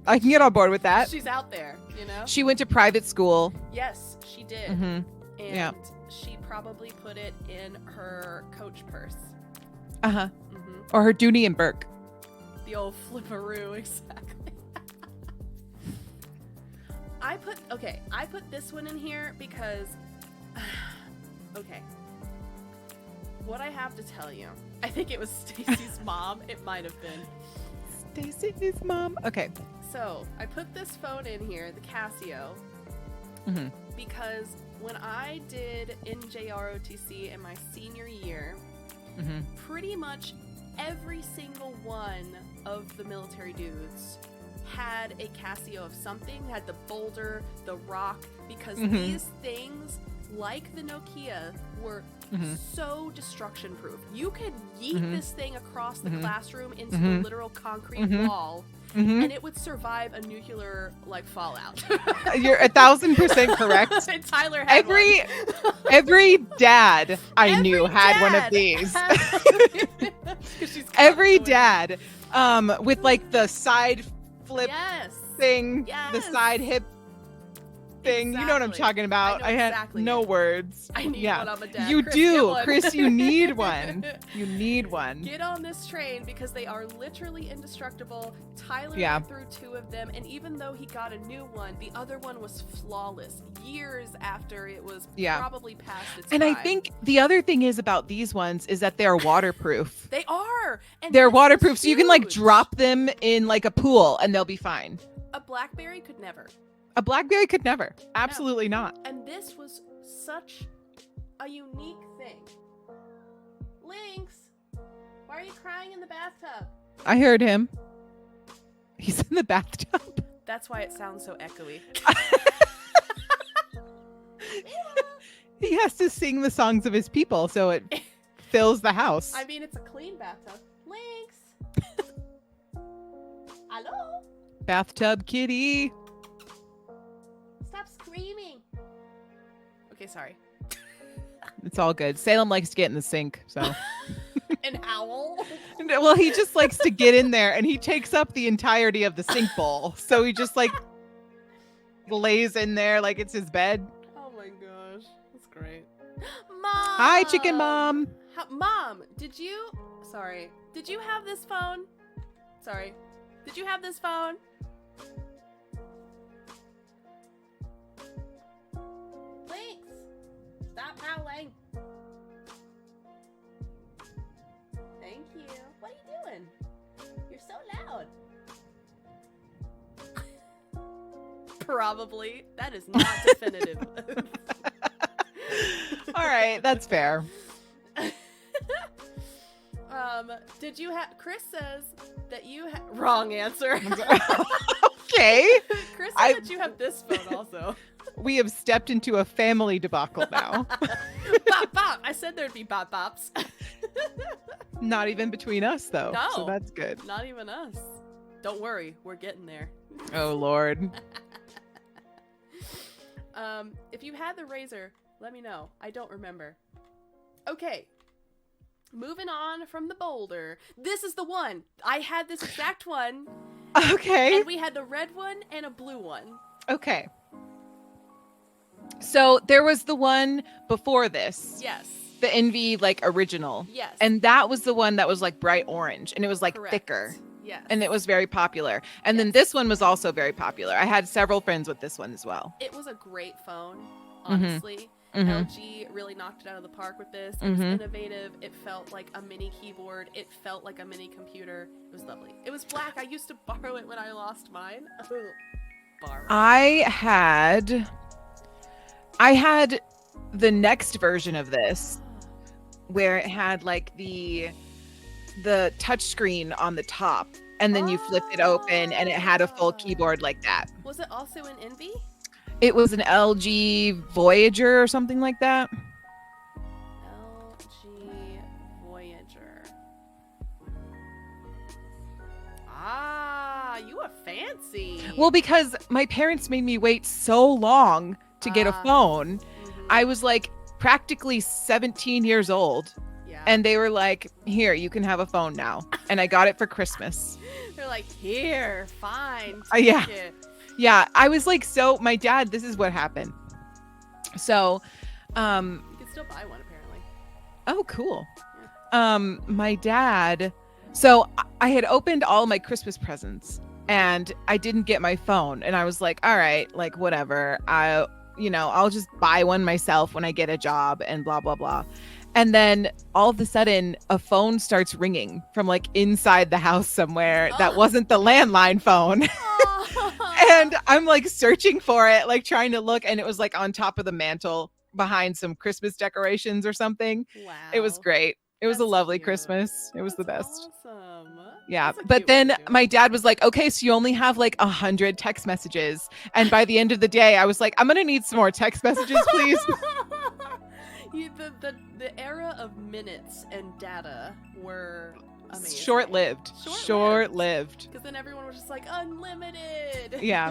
I can get on board with that. She's out there, you know? She went to private school. Yes, she did. Mm-hmm. And Yeah. she probably put it in her Coach purse. Uh-huh. Mm-hmm. Or her Dooney and Burke. The old flipperoo, exactly. I put this one in here because okay. What I have to tell you. I think it was Stacy's mom. It might have been. Stacy's mom. Okay. So, I put this phone in here, the Casio, Mm-hmm. because when I did NJROTC in my senior year, Mm-hmm. pretty much every single one of the military dudes had a Casio of something, had the Boulder, the Rock, because Mhm. these things, like the Nokia, were Mhm. so destruction proof. You could yeet Mhm. this thing across the Mhm. classroom into Mhm. the literal concrete Mhm. wall, Mm-hmm. and it would survive a nuclear fallout. You're 1,000% correct. And Tyler had Every one. every dad I Every knew had one of dad these. had- 'Cause she's Every constantly- dad, with like the side flip Yes. thing, the Yes. side hip thing. You know what I'm Exactly. talking about. I know had exactly no it. words. I need Yeah. one. I'm a dad. You Chris, do, get one. Chris. You need one. You need one. Get on this train because they are literally indestructible. Tyler Yeah. went through 2 of them, and even though he got a new one, the other one was flawless. Years after it was Yeah. probably past its And I prime. think the other thing is about these ones is that they're waterproof. they are. And They're this is waterproof, so you can like huge. drop them in like a pool and they'll be fine. A BlackBerry could never. A BlackBerry could never. Absolutely not. And this was such a unique thing. Lynx, why are you crying in the bathtub? I heard him. He's in the bathtub. That's why it sounds so echoey. He has to sing the songs of his people, so it fills the house. I mean, it's a clean bathtub. Lynx! Hello? Bathtub kitty. Stop screaming. Okay, sorry. It's all good. Salem likes to get in the sink, so. An owl? Well, he just likes to get in there, and he takes up the entirety of the sink bowl. So he just like lays in there like it's his bed. Oh my gosh. That's great. Mom! Hi, chicken mom. Mom, did you... Sorry. Did you have this phone? Sorry. Did you have this phone? Lynx! Stop howling. Thank you. What are you doing? You're so loud. Probably. That is not definitive. All right, that's fair. Did you have... Chris says that you have... Wrong answer. Okay. Chris said that you have this phone also. We have stepped into a family debacle now. Bop, bop. I said there'd be bop, bops. Not even between us, though. No. So that's good. Not even us. Don't worry. We're getting there. Oh, Lord. If you had the razor, let me know. I don't remember. Okay. Moving on from the Boulder. This is the one. I had this exact one. Okay. And we had the red one and a blue one. Okay. So there was the one before this. Yes. The Envy, like, original. Yes. And that was the one that was, like, bright orange. And it was, like, Correct. thicker. Yes. And it was very popular. And then this one was also very popular. I had several friends with this one as well. It was a great phone, honestly. Mhm. LG really knocked it out of the park with this. It was Mhm. innovative. It felt like a mini keyboard. It felt like a mini computer. It was lovely. It was black. I used to borrow it when I lost mine. Borrow. I had the next version of this where it had like the touch screen on the top, and then you flipped it open and it had a full keyboard like that. Was it also an Envy? It was an LG Voyager or something like that. LG Voyager. Ah, you are fancy. Well, because my parents made me wait so long to get a phone. I was like practically 17 years old. Yeah. And they were like, here, you can have a phone now. And I got it for Christmas. They're like, here, fine. Yeah. It. Yeah. I was like, so my dad, this is what happened. So, you can still buy one apparently. Oh, cool. Yeah. My dad, so I had opened all my Christmas presents and I didn't get my phone. And I was like, all right, like whatever. I'll just buy one myself when I get a job and blah, blah, blah. And then all of a sudden a phone starts ringing from like inside the house somewhere that wasn't the landline phone. And I'm like searching for it, like trying to look. And it was like on top of the mantle behind some Christmas decorations or something. Wow. It was great. It was a lovely cute. Christmas. It was the best. Awesome. Yeah. That's a But cute way then to do it. my dad was like, okay, so you only have like 100 text messages. And by the end of the day, I was like, I'm going to need some more text messages, please. The era of minutes and data were amazing. Short-lived. Because then everyone was just like, unlimited. Yeah.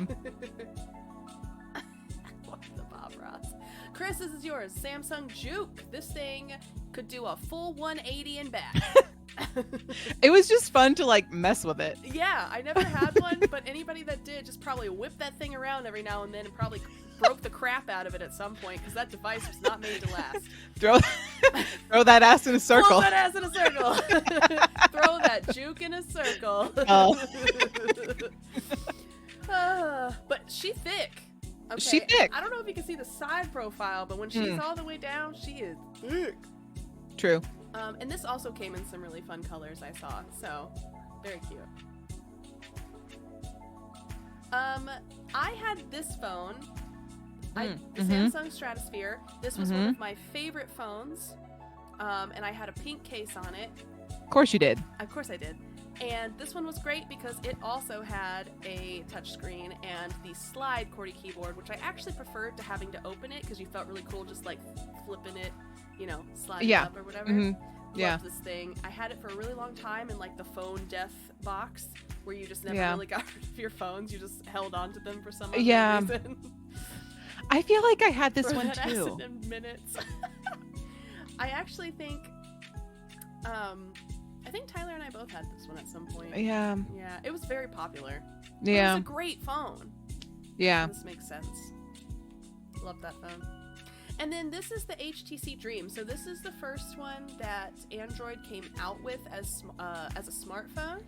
What's the Bob Ross? Chris, this is yours. Samsung Juke. This thing could do a full 180 and back. It was just fun to like mess with it. Yeah, I never had one, but anybody that did just probably whipped that thing around every now and then and probably broke the crap out of it at some point because that device was not made to last. Throw that ass in a circle. Throw that ass in a circle. Throw that juke in a circle. Oh. But she thick. Okay. She thick. I don't know if you can see the side profile, but when she's all the way down, she is thick. True. And this also came in some really fun colors I saw, so very cute. I had this phone, the Samsung Stratosphere. This was one of my favorite phones, and I had a pink case on it. Of course you did. Of course I did. And this one was great because it also had a touchscreen and the slide QWERTY keyboard, which I actually preferred to having to open it because you felt really cool just like flipping it, sliding it up or whatever. Loved this thing. I had it for a really long time in like the phone death box where you just never really got rid of your phones. You just held on to them for some other reason. I feel like I had this Throw one that too. acid in minutes. I actually think Tyler and I both had this one at some point. Yeah. Yeah, it was very popular. Yeah. It was a great phone. Yeah. This makes sense. Love that phone. And then this is the HTC Dream. So this is the first one that Android came out with as a smartphone.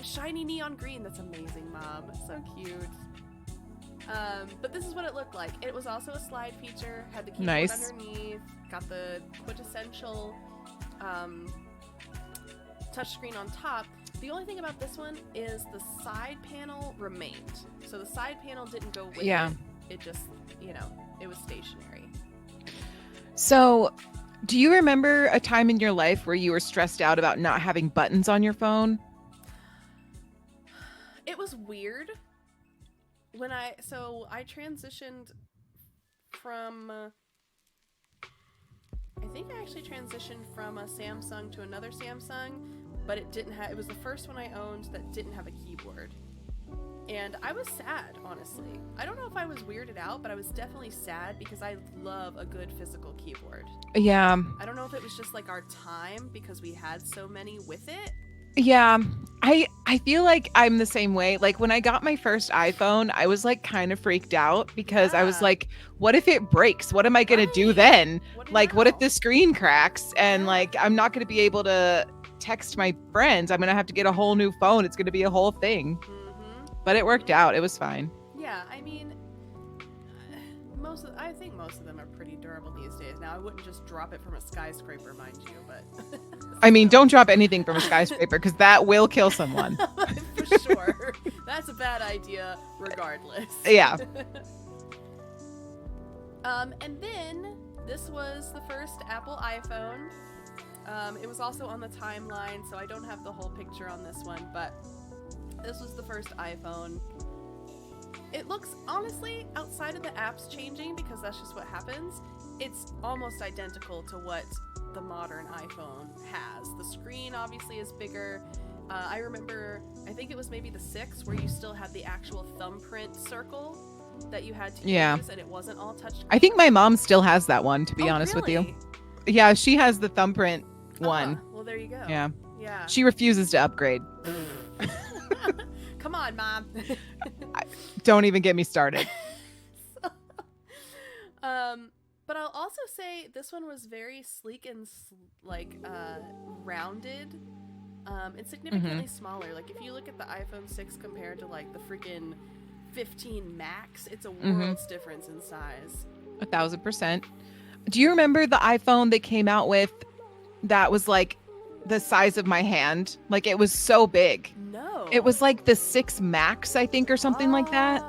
Shiny neon green. That's amazing, Mom. So cute. But this is what it looked like. It was also a slide feature. Had the keyboard underneath. Got the quintessential touchscreen on top. The only thing about this one is the side panel remained. So the side panel didn't go with it. It just, it was stationary. So, do you remember a time in your life where you were stressed out about not having buttons on your phone? It was weird. I transitioned from I think I actually transitioned from a Samsung to another Samsung, but it was the first one I owned that didn't have a keyboard. And I was sad, honestly. I don't know if I was weirded out, but I was definitely sad because I love a good physical keyboard. Yeah. I don't know if it was just like our time because we had so many with it. Yeah. I feel like I'm the same way. Like when I got my first iPhone, I was like kind of freaked out because I was like, what if it breaks? What am I going to do then? What if the screen cracks and like I'm not going to be able to text my friends? I'm going to have to get a whole new phone. It's going to be a whole thing. But it worked out. It was fine. Yeah, I mean, I think most of them are pretty durable these days. Now I wouldn't just drop it from a skyscraper, mind you, but I mean, don't drop anything from a skyscraper because that will kill someone. for sure. That's a bad idea regardless. Yeah. And then this was the first Apple iPhone. It was also on the timeline, so I don't have the whole picture on this one, but this was the first iPhone. It looks, honestly, outside of the apps changing, because that's just what happens, it's almost identical to what the modern iPhone has. The screen obviously is bigger. I remember, I think it was maybe the 6 where you still had the actual thumbprint circle that you had to use, and it wasn't all touchscreen. I think my mom still has that one, to be honest really? with you. Yeah, she has the thumbprint one. Well, there you go. Yeah. Yeah. She refuses to upgrade. Come on, Mom. Don't even get me started. But I'll also say this one was very sleek and rounded, and significantly smaller. Like if you look at the iPhone 6 compared to like the freaking 15 Max, it's a world's difference in size. 1,000%. Do you remember the iPhone that came out with that was like the size of my hand? Like it was so big. No. It was like the 6 Max, I think, or something like that.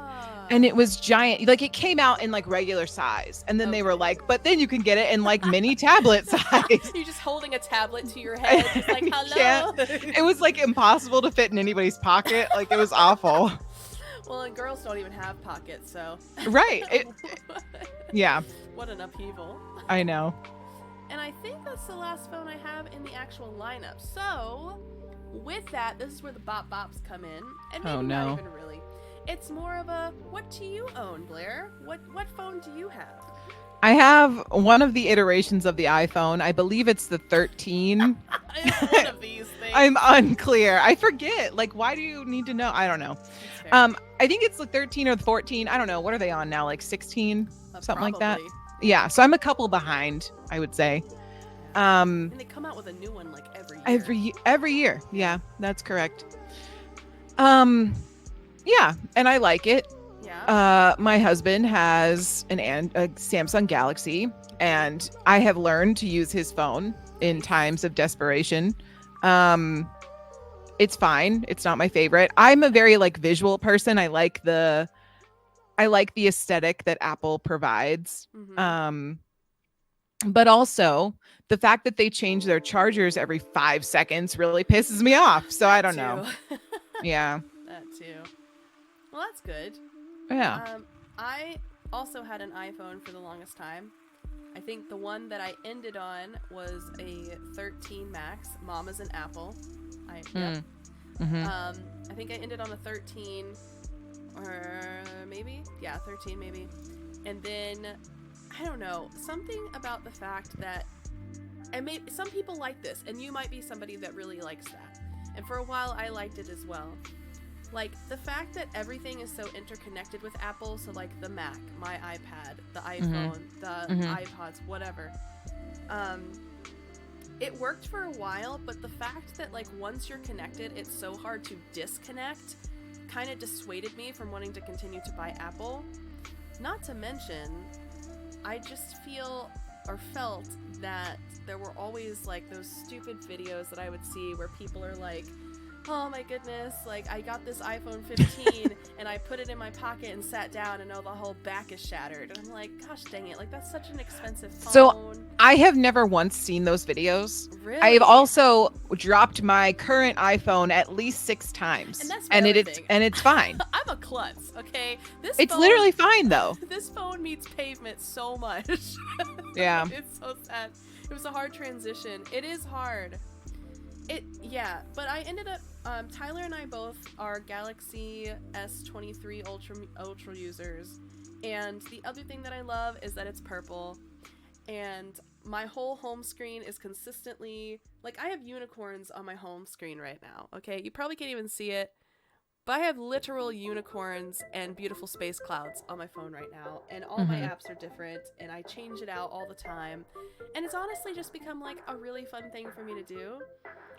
And it was giant. Like it came out in like regular size. And then they were like, but then you can get it in like mini tablet size. You're just holding a tablet to your head. Just like, hello. It was like impossible to fit in anybody's pocket. Like it was awful. Well, and girls don't even have pockets, so. Right. Yeah. What an upheaval. I know. And I think that's the last phone I have in the actual lineup. So, with that, this is where the bop bops come in. And maybe not even really. It's more of a, what do you own, Blair? What phone do you have? I have one of the iterations of the iPhone. I believe it's the 13. It's one of these things. I'm unclear. I forget. Like, why do you need to know? I don't know. I think it's the 13 or the 14. I don't know. What are they on now? Like 16? Something like that? Yeah. So I'm a couple behind, I would say. And they come out with a new one like every year. Every year. Yeah, that's correct. Yeah, and I like it. Yeah. My husband has a Samsung Galaxy, and I have learned to use his phone in times of desperation. It's fine. It's not my favorite. I'm a very like visual person. I like the aesthetic that Apple provides. But also the fact that they change their chargers every 5 seconds really pisses me off. So I don't know. Yeah. That too. Well, that's good. Yeah. I also had an iPhone for the longest time. I think the one that I ended on was a 13 Max. Mom is an Apple. Yep. I think I ended on a 13 or maybe. Yeah, 13 maybe. And then, I don't know, something about the fact that, and maybe some people like this, and you might be somebody that really likes that. And for a while, I liked it as well. Like, the fact that everything is so interconnected with Apple, so like the Mac, my iPad, the iPhone, the iPods, whatever. It worked for a while, but the fact that like once you're connected, it's so hard to disconnect kind of dissuaded me from wanting to continue to buy Apple. Not to mention, I just felt that there were always like those stupid videos that I would see where people are like, oh my goodness, like I got this iPhone 15 and I put it in my pocket and sat down and the whole back is shattered. And I'm like, gosh dang it, like that's such an expensive phone. So I have never once seen those videos. Really? I have also dropped my current iPhone at least 6 times. And that's it's fine. I'm a klutz, okay? It's literally fine though. This phone meets pavement so much. Yeah. It's so sad. It was a hard transition. It is hard. But I ended up, Tyler and I both are Galaxy S23 Ultra users, and the other thing that I love is that it's purple, and my whole home screen is consistently, like I have unicorns on my home screen right now, okay? You probably can't even see it, but I have literal unicorns and beautiful space clouds on my phone right now, and all my apps are different, and I change it out all the time, and it's honestly just become like a really fun thing for me to do.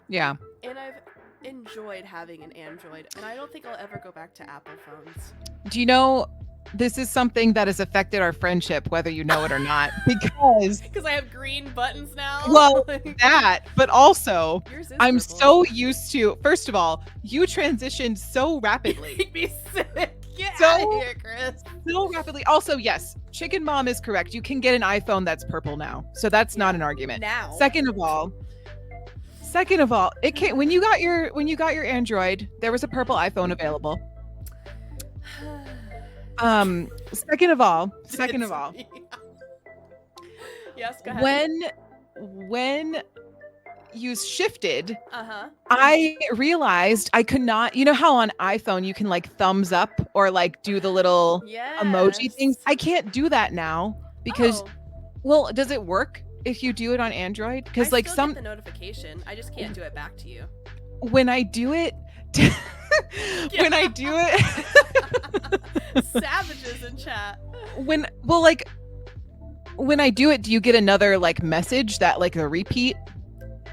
Yeah. And I've enjoyed having an Android, and I don't think I'll ever go back to Apple phones. Do you know this is something that has affected our friendship, whether you know it or not, because Because I have green buttons now. well, that, but also Yours is I'm purple. so used to, first of all, you transitioned so rapidly. Make me sick. Get So- out of here, Chris. So rapidly. Also, yes, Chicken Mom is correct. You can get an iPhone that's purple now. So that's not Yeah, an argument. now. Second of all, it came when you got your Android, there was a purple iPhone available. Second of all, yes, go ahead. when you shifted, Uh-huh. I realized I could not, you know how on iPhone you can like thumbs up or like do the little emoji things? I can't do that now because, well, does it work if you do it on Android? Because like still get the notification. I just can't do it back to you. when I do it, when I do it, Savages in chat. when I do it, do you get another like message that like a repeat?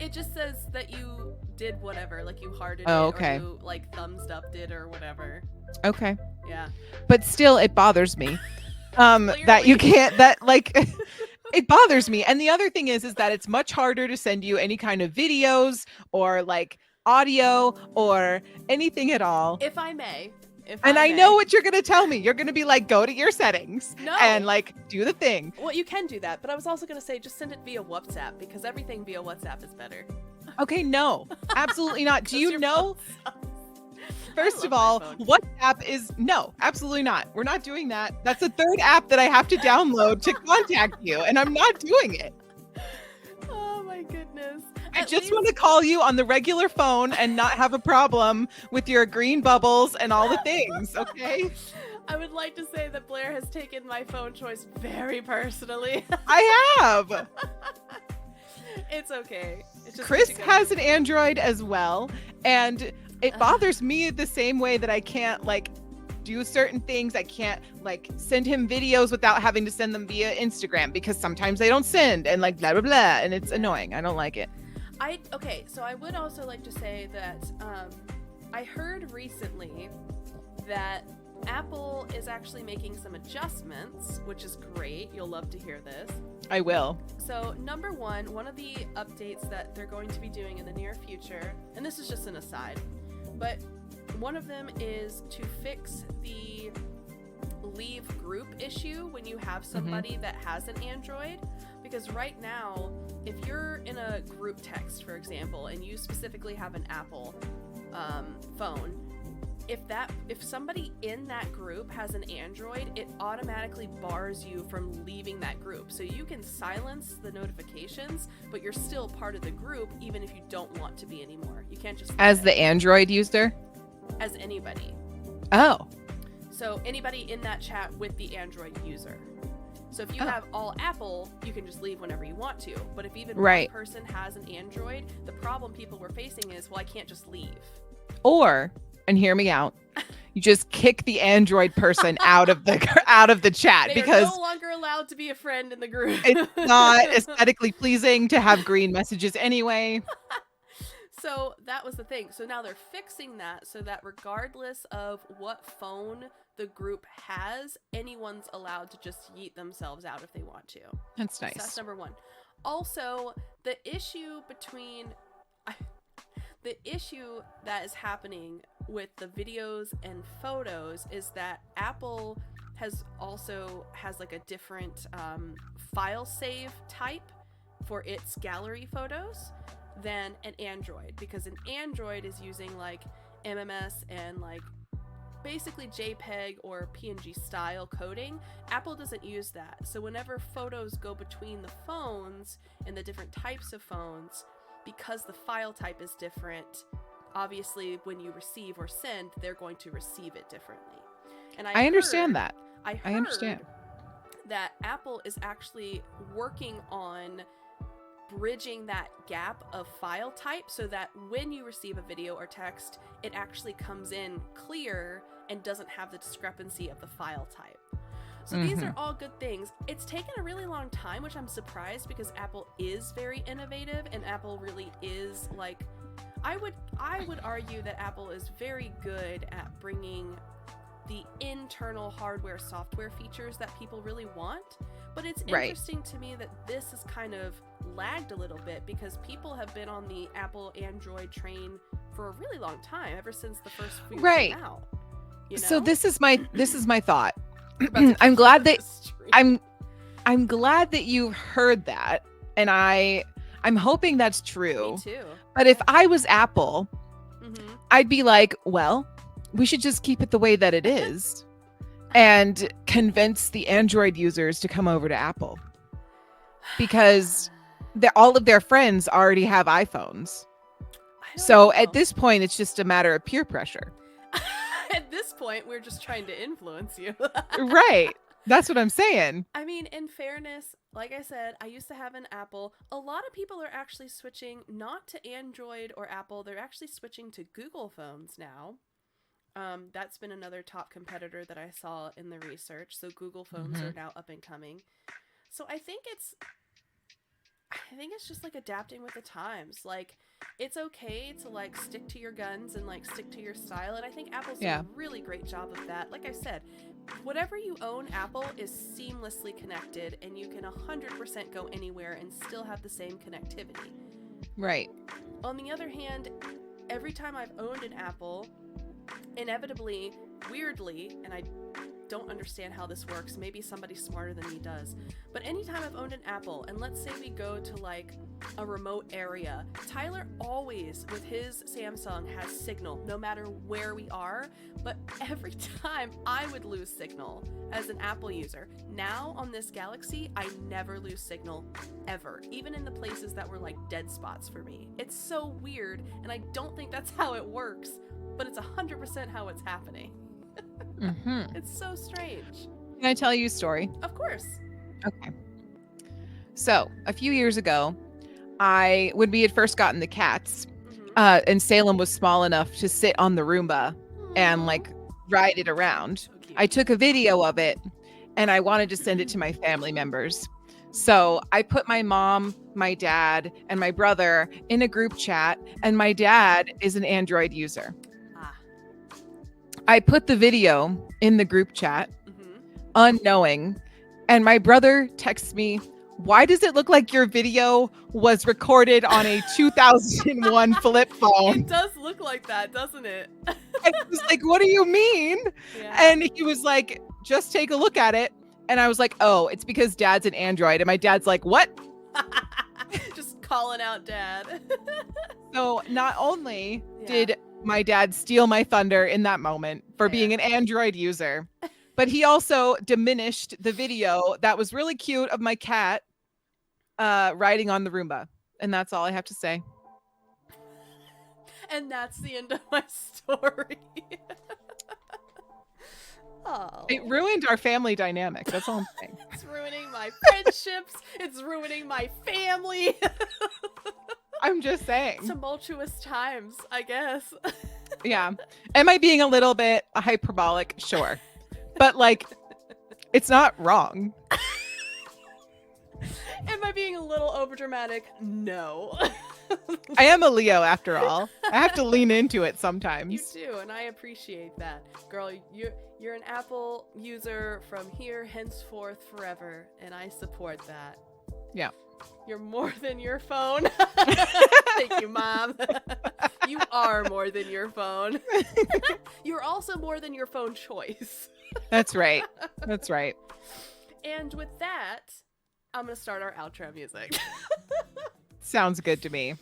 It just says that you did whatever, like you hearted it, okay. or you like thumbs upped it or whatever. Okay. Yeah. But still, it bothers me that you can't, that like, it bothers me. And the other thing is that it's much harder to send you any kind of videos or like audio or anything at all. If I may. I know what you're going to tell me. You're going to be like, go to your settings and like do the thing. Well, you can do that, but I was also going to say just send it via WhatsApp because everything via WhatsApp is better. Okay, no, absolutely not. Do you know? First of all, WhatsApp is no, absolutely not. We're not doing that. That's a third app that I have to download to contact you, and I'm not doing it. Oh my goodness. I just want to call you on the regular phone and not have a problem with your green bubbles and all the things, okay? I would like to say that Blair has taken my phone choice very personally. I have. It's okay. It's just Chris has an Android as well, and it bothers me the same way that I can't like do certain things. I can't like send him videos without having to send them via Instagram because sometimes they don't send and like blah blah blah, and it's annoying. I don't like it. Okay, so I would also like to say that I heard recently that Apple is actually making some adjustments, which is great. You'll love to hear this. I will. So number one of the updates that they're going to be doing in the near future, and this is just an aside, but one of them is to fix the leave group issue when you have somebody that has an Android. Because right now, if you're in a group text, for example, and you specifically have an Apple phone, if somebody in that group has an Android, it automatically bars you from leaving that group. So you can silence the notifications, but you're still part of the group even if you don't want to be anymore. You can't just as the Android user? As anybody. Oh. So anybody in that chat with the Android user. So if you have all Apple, you can just leave whenever you want to. But if even one person has an Android, the problem people were facing is, well, I can't just leave. Or, and hear me out, you just kick the Android person out of the chat because they're no longer allowed to be a friend in the group. It's not aesthetically pleasing to have green messages anyway. So that was the thing. So now they're fixing that so that regardless of what phone the group has, anyone's allowed to just yeet themselves out if they want to. That's nice. So that's number one. Also, the issue that is happening with the videos and photos is that Apple has like a different file save type for its gallery photos than an Android, because an Android is using like MMS and like basically JPEG or PNG style coding. Apple doesn't use that. So whenever photos go between the phones and the different types of phones, because the file type is different, obviously when you receive or send, they're going to receive it differently. And I understand that. I understand that Apple is actually working on bridging that gap of file type so that when you receive a video or text, it actually comes in clear and doesn't have the discrepancy of the file type. So these are all good things. It's taken a really long time, which I'm surprised because Apple is very innovative and Apple really is like, I would argue that Apple is very good at bringing the internal hardware software features that people really want. But it's Right. interesting to me that this is kind of lagged a little bit because people have been on the Apple Android train for a really long time, ever since the first few Right. came out. You know? So this is my thought. We're about to teach I'm you glad the that history. I'm glad that you heard that, and I'm hoping that's true. Me too. But if I was Apple, Mm-hmm. I'd be like, well, we should just keep it the way that it is and convince the Android users to come over to Apple, because all of their friends already have iPhones. So at this point, it's just a matter of peer pressure. At this point, we're just trying to influence you. Right. That's what I'm saying. I mean, in fairness, like I said, I used to have an Apple. A lot of people are actually switching not to Android or Apple. They're actually switching to Google phones now. That's been another top competitor that I saw in the research. So Google phones are now up and coming. So I think it's just like adapting with the times. Like, it's okay to like stick to your guns and like stick to your style. And I think Apple's doing a really great job of that. Like I said, whatever you own, Apple is seamlessly connected, and you can 100% go anywhere and still have the same connectivity. Right. On the other hand, every time I've owned an Apple, inevitably, weirdly, and I don't understand how this works, maybe somebody smarter than me does, but anytime I've owned an Apple, and let's say we go to like a remote area, Tyler always, with his Samsung, has signal no matter where we are, but every time I would lose signal as an Apple user. Now on this Galaxy, I never lose signal ever, even in the places that were like dead spots for me. It's so weird, and I don't think that's how it works, but it's 100% how it's happening. It's so strange. Can I tell you a story? Of course. Okay. So a few years ago, when we had first gotten the cats, and Salem was small enough to sit on the Roomba and like ride it around, So cute. I took a video of it and I wanted to send it to my family members. So I put my mom, my dad, and my brother in a group chat, and my dad is an Android user. I put the video in the group chat, unknowing, and my brother texts me, "Why does it look like your video was recorded on a 2001 flip phone?" It does look like that, doesn't it? And I was like, "What do you mean?" Yeah. And he was like, "Just take a look at it." And I was like, "Oh, it's because Dad's an Android." And my dad's like, "What?" Just calling out Dad. So not only did my dad steal my thunder in that moment for being an Android user, but he also diminished the video that was really cute of my cat riding on the Roomba. And that's all I have to say. And that's the end of my story. Oh. It ruined our family dynamic. That's all I'm saying. It's ruining my friendships. It's ruining my family. I'm just saying. Tumultuous times, I guess. Yeah. Am I being a little bit hyperbolic? Sure. But like, it's not wrong. Am I being a little overdramatic? No. I am a Leo after all. I have to lean into it sometimes. You do, and I appreciate that. Girl, you're an Apple user from here henceforth forever, and I support that. Yeah. You're more than your phone. Thank you, Mom. You are more than your phone. You're also more than your phone choice. That's right. That's right. And with that, I'm going to start our outro music. Sounds good to me.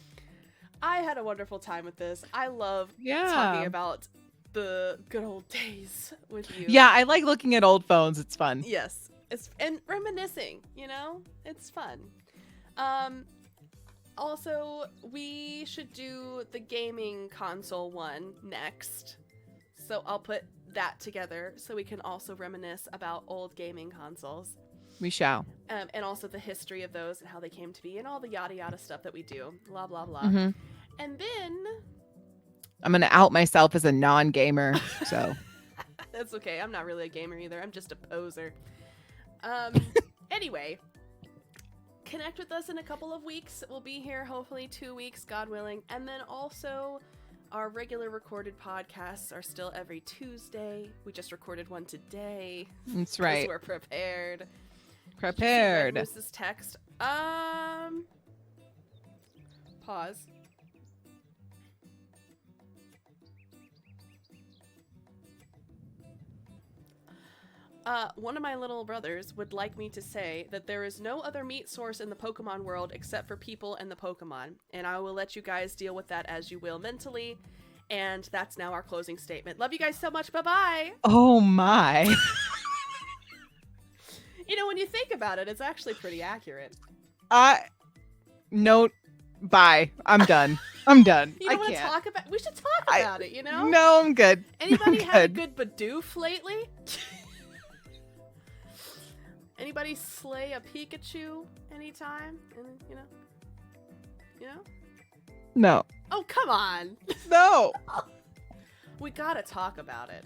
I had a wonderful time with this. I love Yeah. talking about the good old days with you. Yeah, I like looking at old phones. It's fun. Yes. And reminiscing, you know? It's fun. Also, we should do the gaming console one next. So I'll put that together so we can also reminisce about old gaming consoles. We shall. And also the history of those and how they came to be and all the yada yada stuff that we do. Blah, blah, blah. Mm-hmm. And then... I'm going to out myself as a non-gamer, so... That's okay. I'm not really a gamer either. I'm just a poser. Anyway... Connect with us in a couple of weeks. We'll be here hopefully 2 weeks, God willing. And then also Our regular recorded podcasts are still every Tuesday. We just recorded one today. That's right. We're prepared. Prepared. Moose's text. Pause. One of my little brothers would like me to say that there is no other meat source in the Pokemon world except for people and the Pokemon. And I will let you guys deal with that as you will mentally. And that's now our closing statement. Love you guys so much. Bye-bye. Oh my. You know, when you think about it, it's actually pretty accurate. No, bye. I'm done. I'm done. You don't want to talk about? We should talk about it, you know? No, I'm good. Anybody had a good Bidoof lately? Anybody slay a Pikachu anytime? And, you know? No. Oh, come on. No. We gotta talk about it.